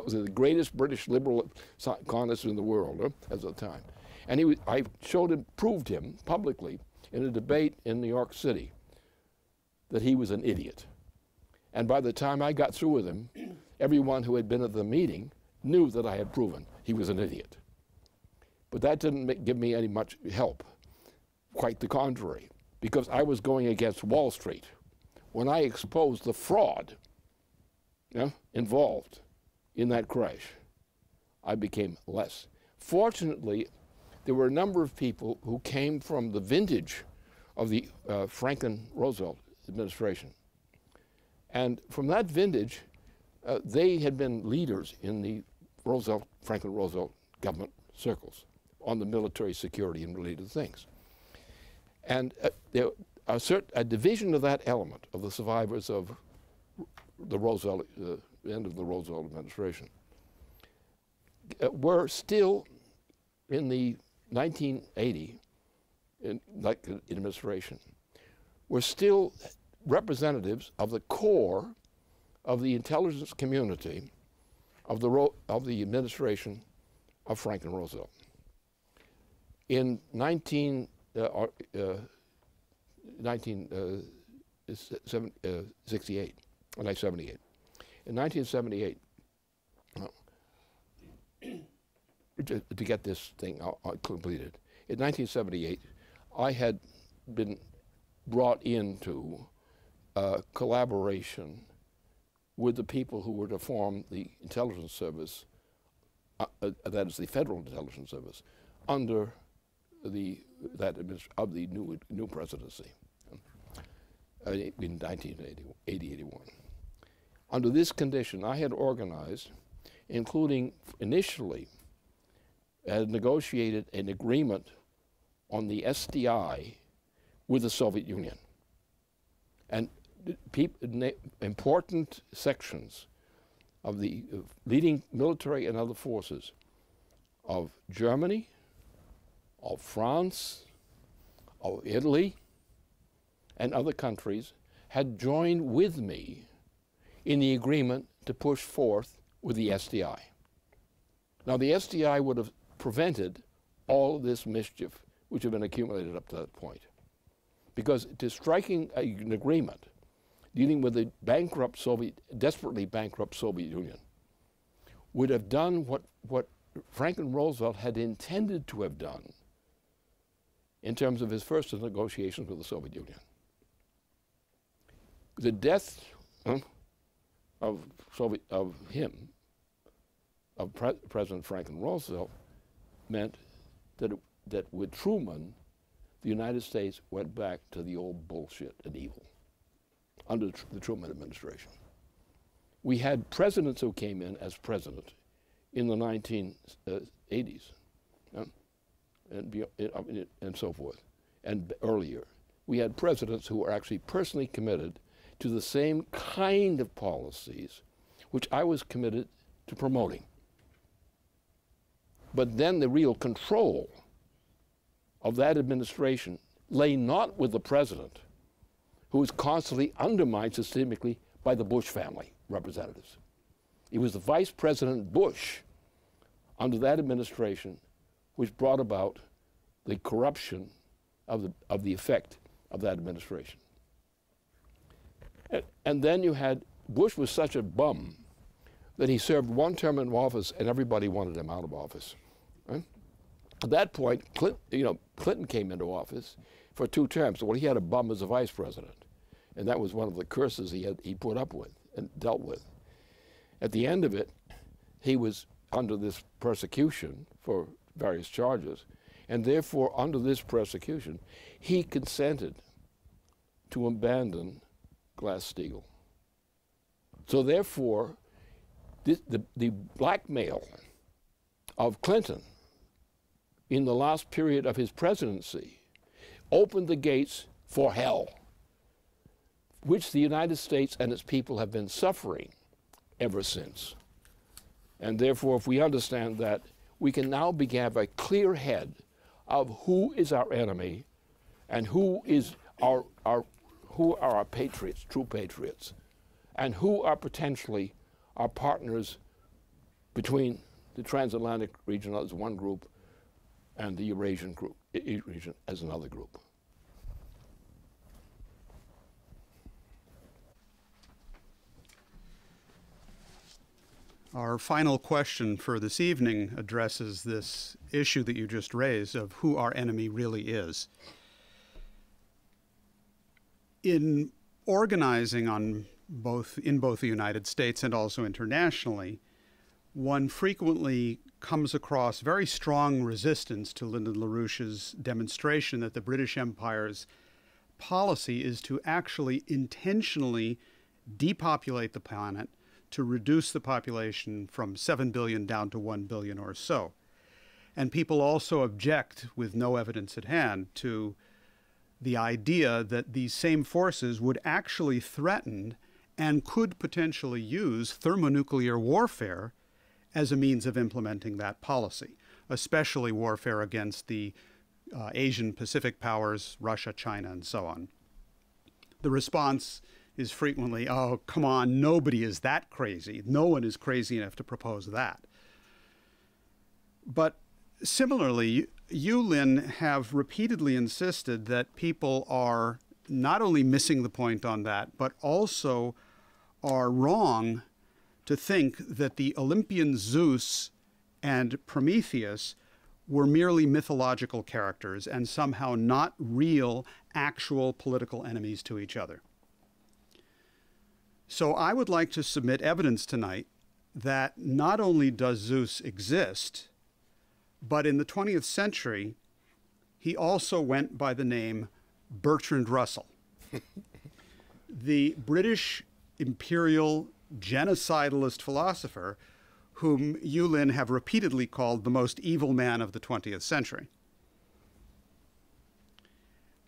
the greatest British liberal economist in the world at the time. And I proved him publicly in a debate in New York City that he was an idiot. And by the time I got through with him, everyone who had been at the meeting knew that I had proven he was an idiot. But that didn't give me any much help. Quite the contrary, because I was going against Wall Street. When I exposed the fraud involved in that crash, I became less. Fortunately, there were a number of people who came from the vintage of the Franklin Roosevelt administration. And from that vintage, they had been leaders in the Franklin Roosevelt government circles on the military security and related things. And a division of that element of the survivors of the end of the Roosevelt administration were still in the 1980 administration, were still representatives of the core of the intelligence community of the administration of Franklin Roosevelt. In 1978, in 1978, to get this thing completed, in 1978, I had been brought into collaboration with the people who were to form the intelligence service, that is the Federal Intelligence Service, under the new presidency in 1980-81. Under this condition, I had organized, including initially, had negotiated an agreement on the SDI with the Soviet Union. And important sections of the leading military and other forces of Germany, of France, of Italy, and other countries had joined with me in the agreement to push forth with the SDI. Now, the SDI would have prevented all of this mischief which had been accumulated up to that point, because to striking an agreement dealing with a desperately bankrupt Soviet Union would have done what Franklin Roosevelt had intended to have done in terms of his first negotiations with the Soviet Union. The death of President Franklin Roosevelt meant that with Truman, the United States went back to the old bullshit and evil under the Truman administration. We had presidents who came in as president in the 1980s and so forth, and earlier. We had presidents who were actually personally committed to the same kind of policies which I was committed to promoting. But then the real control of that administration lay not with the president, who was constantly undermined systemically by the Bush family representatives. It was the Vice President Bush under that administration which brought about the corruption of the effect of that administration. And then you had, Bush was such a bum that he served one term in office and everybody wanted him out of office. Right? At that point, Clinton came into office for 2 terms. Well, he had a bum as a vice president, and that was one of the curses he put up with and dealt with. At the end of it, he was under this persecution for various charges, and therefore, under this persecution, he consented to abandon Glass-Steagall. So therefore, the blackmail of Clinton in the last period of his presidency opened the gates for hell, which the United States and its people have been suffering ever since. And therefore, if we understand that, we can now begin to have a clear head of who is our enemy and who are our patriots, true patriots, and who are potentially our partners between the transatlantic region as one group and the Eurasian region as another group. Our final question for this evening addresses this issue that you just raised of who our enemy really is. In organizing in both the United States and also internationally, one frequently comes across very strong resistance to Lyndon LaRouche's demonstration that the British Empire's policy is to actually intentionally depopulate the planet to reduce the population from 7 billion down to 1 billion or so. And people also object, with no evidence at hand, to the idea that these same forces would actually threaten and could potentially use thermonuclear warfare as a means of implementing that policy, especially warfare against the Asian Pacific powers, Russia, China, and so on. The response is frequently, oh, come on, nobody is that crazy. No one is crazy enough to propose that. But similarly, you, Lynn, have repeatedly insisted that people are not only missing the point on that, but also are wrong to think that the Olympian Zeus and Prometheus were merely mythological characters and somehow not real, actual political enemies to each other. So I would like to submit evidence tonight that not only does Zeus exist, but in the 20th century, he also went by the name Bertrand Russell. The British imperial genocidalist philosopher whom you, Lynn, have repeatedly called the most evil man of the 20th century.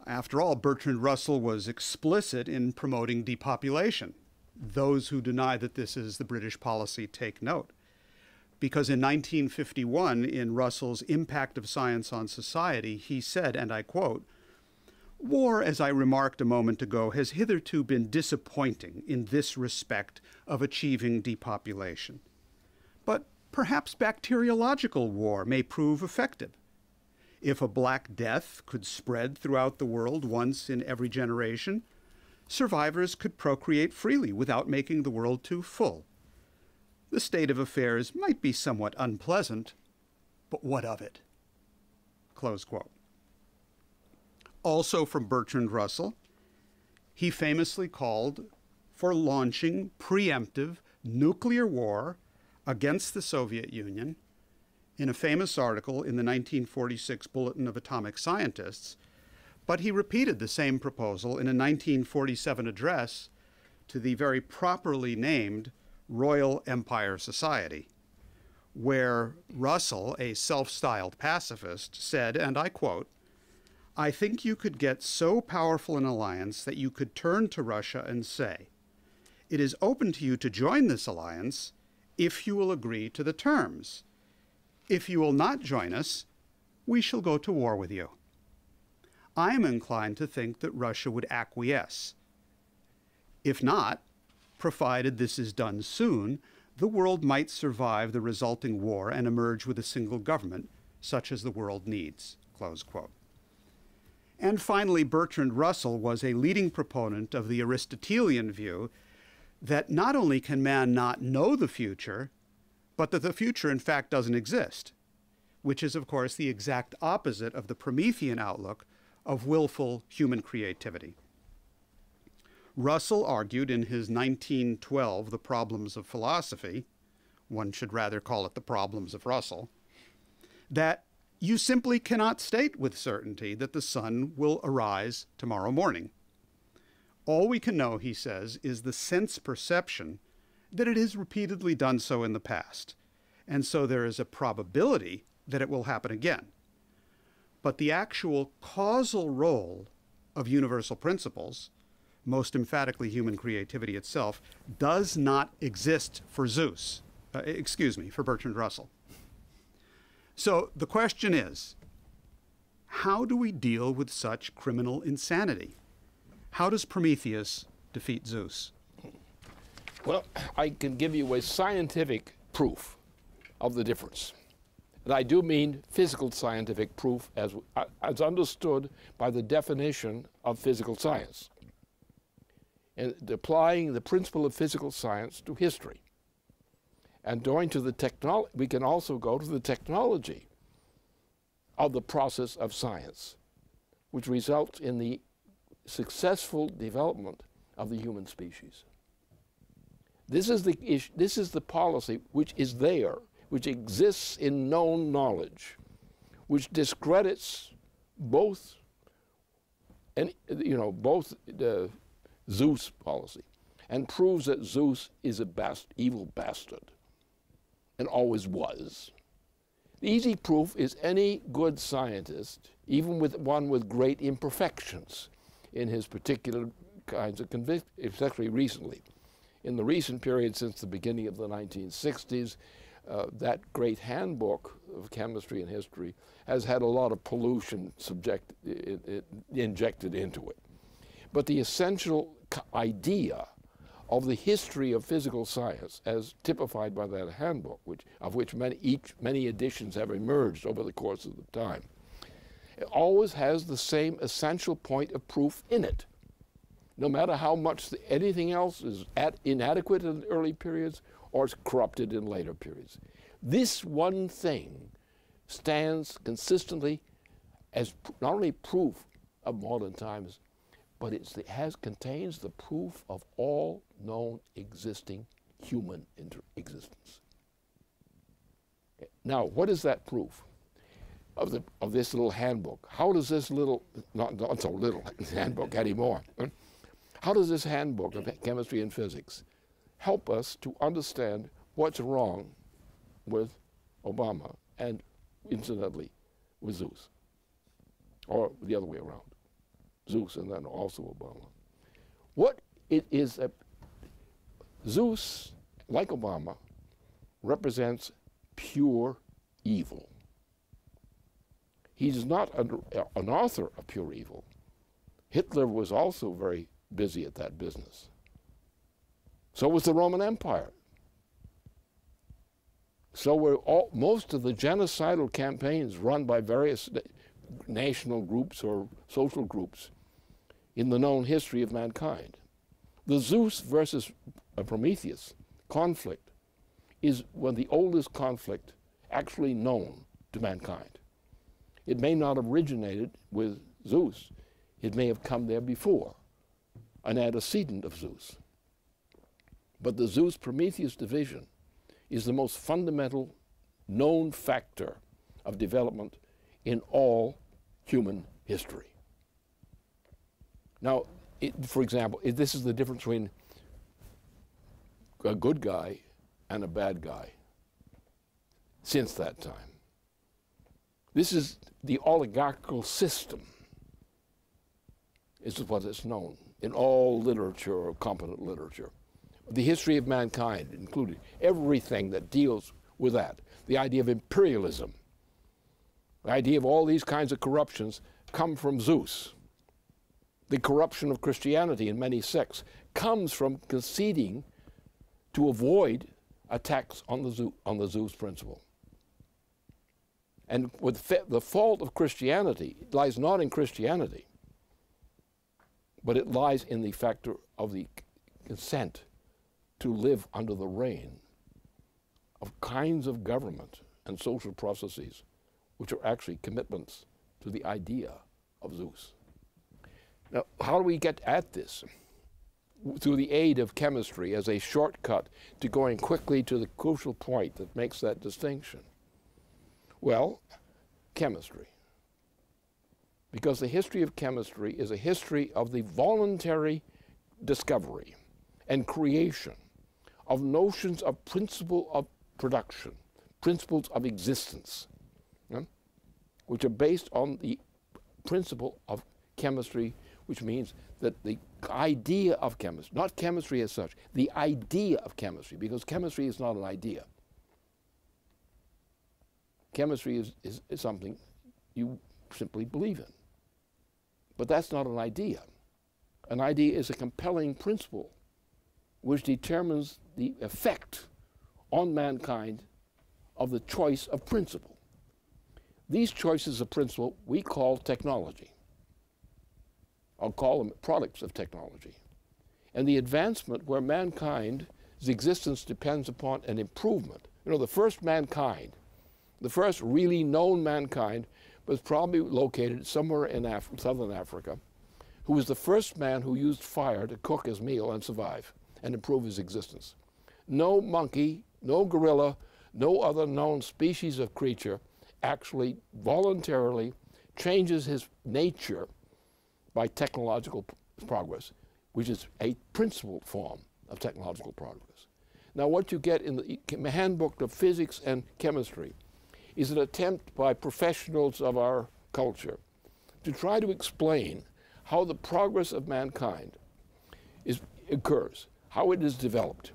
After all, Bertrand Russell was explicit in promoting depopulation. Those who deny that this is the British policy take note. Because in 1951, in Russell's Impact of Science on Society, he said, and I quote, "War, as I remarked a moment ago, has hitherto been disappointing in this respect of achieving depopulation. But perhaps bacteriological war may prove effective. If a Black Death could spread throughout the world once in every generation, survivors could procreate freely without making the world too full. The state of affairs might be somewhat unpleasant, but what of it?" Close quote. Also from Bertrand Russell, he famously called for launching preemptive nuclear war against the Soviet Union in a famous article in the 1946 Bulletin of Atomic Scientists, but he repeated the same proposal in a 1947 address to the very properly named Royal Empire Society, where Russell, a self-styled pacifist, said, and I quote, "I think you could get so powerful an alliance that you could turn to Russia and say, 'It is open to you to join this alliance if you will agree to the terms. If you will not join us, we shall go to war with you.' I am inclined to think that Russia would acquiesce. If not, provided this is done soon, the world might survive the resulting war and emerge with a single government, such as the world needs." Close quote. And finally, Bertrand Russell was a leading proponent of the Aristotelian view that not only can man not know the future, but that the future in fact doesn't exist, which is of course the exact opposite of the Promethean outlook of willful human creativity. Russell argued in his 1912 The Problems of Philosophy, one should rather call it The Problems of Russell, that you simply cannot state with certainty that the sun will arise tomorrow morning. All we can know, he says, is the sense perception that it has repeatedly done so in the past, and so there is a probability that it will happen again. But the actual causal role of universal principles, most emphatically human creativity itself, does not exist for for Bertrand Russell. So the question is, how do we deal with such criminal insanity? How does Prometheus defeat Zeus? Well, I can give you a scientific proof of the difference. And I do mean physical scientific proof as understood by the definition of physical science, and applying the principle of physical science to history. And going to the technology, we can also go to the technology of the process of science, which results in the successful development of the human species. This is the issue, this is the policy which is there, which exists in known knowledge, which discredits both the Zeus policy and proves that Zeus is a evil bastard and always was. The easy proof is any good scientist, even with one with great imperfections in his particular kinds of conviction, especially recently. In the recent period since the beginning of the 1960s, that great handbook of chemistry and history has had a lot of pollution injected into it. But the essential idea of the history of physical science, as typified by that handbook, of which many editions have emerged over the course of the time, it always has the same essential point of proof in it. No matter how much anything else is inadequate in early periods or is corrupted in later periods. This one thing stands consistently as not only proof of modern times, but it contains the proof of all known existing human existence. Now, what is that proof of this little handbook? How does this little, not so little handbook anymore, how does this handbook of chemistry and physics help us to understand what's wrong with Obama and, incidentally, with Zeus? Or the other way around. Zeus and then also Obama. What it is, Zeus, like Obama, represents pure evil. He's not an author of pure evil. Hitler was also very busy at that business. So was the Roman Empire. So were most of the genocidal campaigns run by various national groups or social groups in the known history of mankind. The Zeus versus Prometheus conflict is one of the oldest conflict actually known to mankind. It may not have originated with Zeus. It may have come there before, an antecedent of Zeus. But the Zeus-Prometheus division is the most fundamental known factor of development in all human history. Now, for example, this is the difference between a good guy and a bad guy since that time. This is the oligarchical system, is what is known in all literature or competent literature. The history of mankind included everything that deals with that. The idea of imperialism, the idea of all these kinds of corruptions come from Zeus. The corruption of Christianity in many sects comes from conceding to avoid attacks on the Zeus principle. And with the fault of Christianity, it lies not in Christianity, but it lies in the factor of the consent to live under the reign of kinds of government and social processes which are actually commitments to the idea of Zeus. Now, how do we get at this? Through the aid of chemistry as a shortcut to going quickly to the crucial point that makes that distinction. Well, chemistry. Because the history of chemistry is a history of the voluntary discovery and creation of notions of principle of production, principles of existence, which are based on the principle of chemistry, which means that the idea of chemistry, not chemistry as such, the idea of chemistry, because chemistry is not an idea. Chemistry is something you simply believe in. But that's not an idea. An idea is a compelling principle which determines the effect on mankind of the choice of principle. These choices of principle we call technology. I'll call them products of technology. And the advancement where mankind's existence depends upon an improvement. You know, the first mankind, the first really known mankind, was probably located somewhere in southern Africa, who was the first man who used fire to cook his meal and survive and improve his existence. No monkey, no gorilla, no other known species of creature actually voluntarily changes his nature by technological progress, which is a principled form of technological progress. Now, what you get in the handbook of physics and chemistry is an attempt by professionals of our culture to try to explain how the progress of mankind occurs, how it is developed.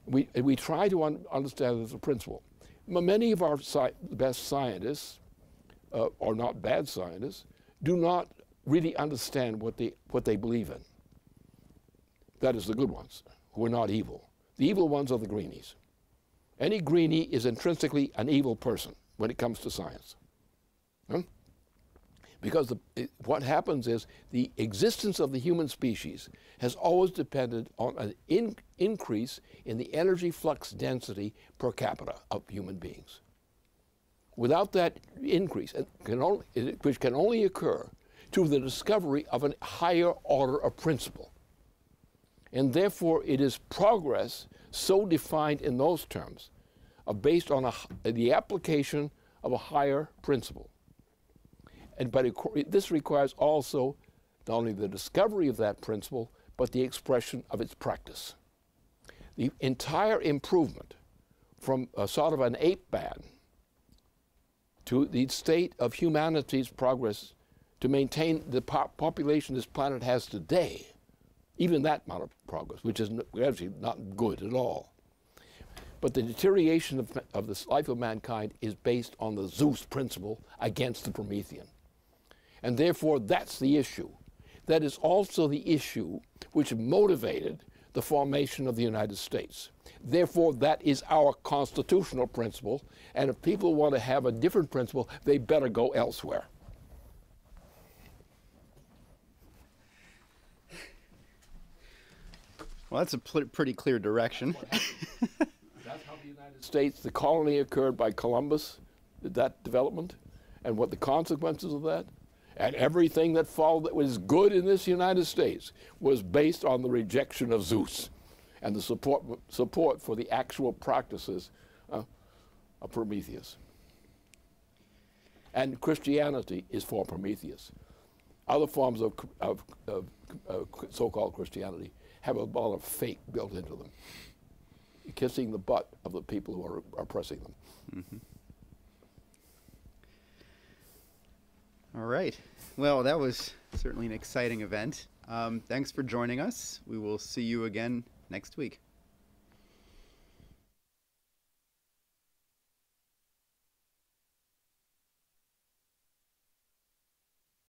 We try to understand it as a principle. Many of our best scientists, or not bad scientists, do not really understand what they believe in. That is, the good ones, who are not evil. The evil ones are the greenies. Any greenie is intrinsically an evil person when it comes to science. Because what happens is the existence of the human species has always depended on an increase in the energy flux density per capita of human beings. Without that increase, which can only occur through the discovery of a higher order of principle. And therefore, it is progress so defined in those terms, based on the application of a higher principle. But this requires also not only the discovery of that principle, but the expression of its practice. The entire improvement from a sort of an ape man to the state of humanity's progress to maintain the population this planet has today, even that amount of progress, which is actually not good at all. But the deterioration of the life of mankind is based on the Zeus principle against the Promethean. And therefore, that's the issue. That is also the issue which motivated the formation of the United States. Therefore, that is our constitutional principle, and if people want to have a different principle, they better go elsewhere. Well, that's a pretty clear direction. That's how the United States, the colony occurred by Columbus, that development, and what the consequences of that. And everything that followed that was good in this United States was based on the rejection of Zeus and the support for the actual practices of Prometheus. And Christianity is for Prometheus. Other forms of so-called Christianity have a lot of fake built into them, kissing the butt of the people who are oppressing them. Mm-hmm. All right. Well, that was certainly an exciting event. Thanks for joining us. We will see you again next week.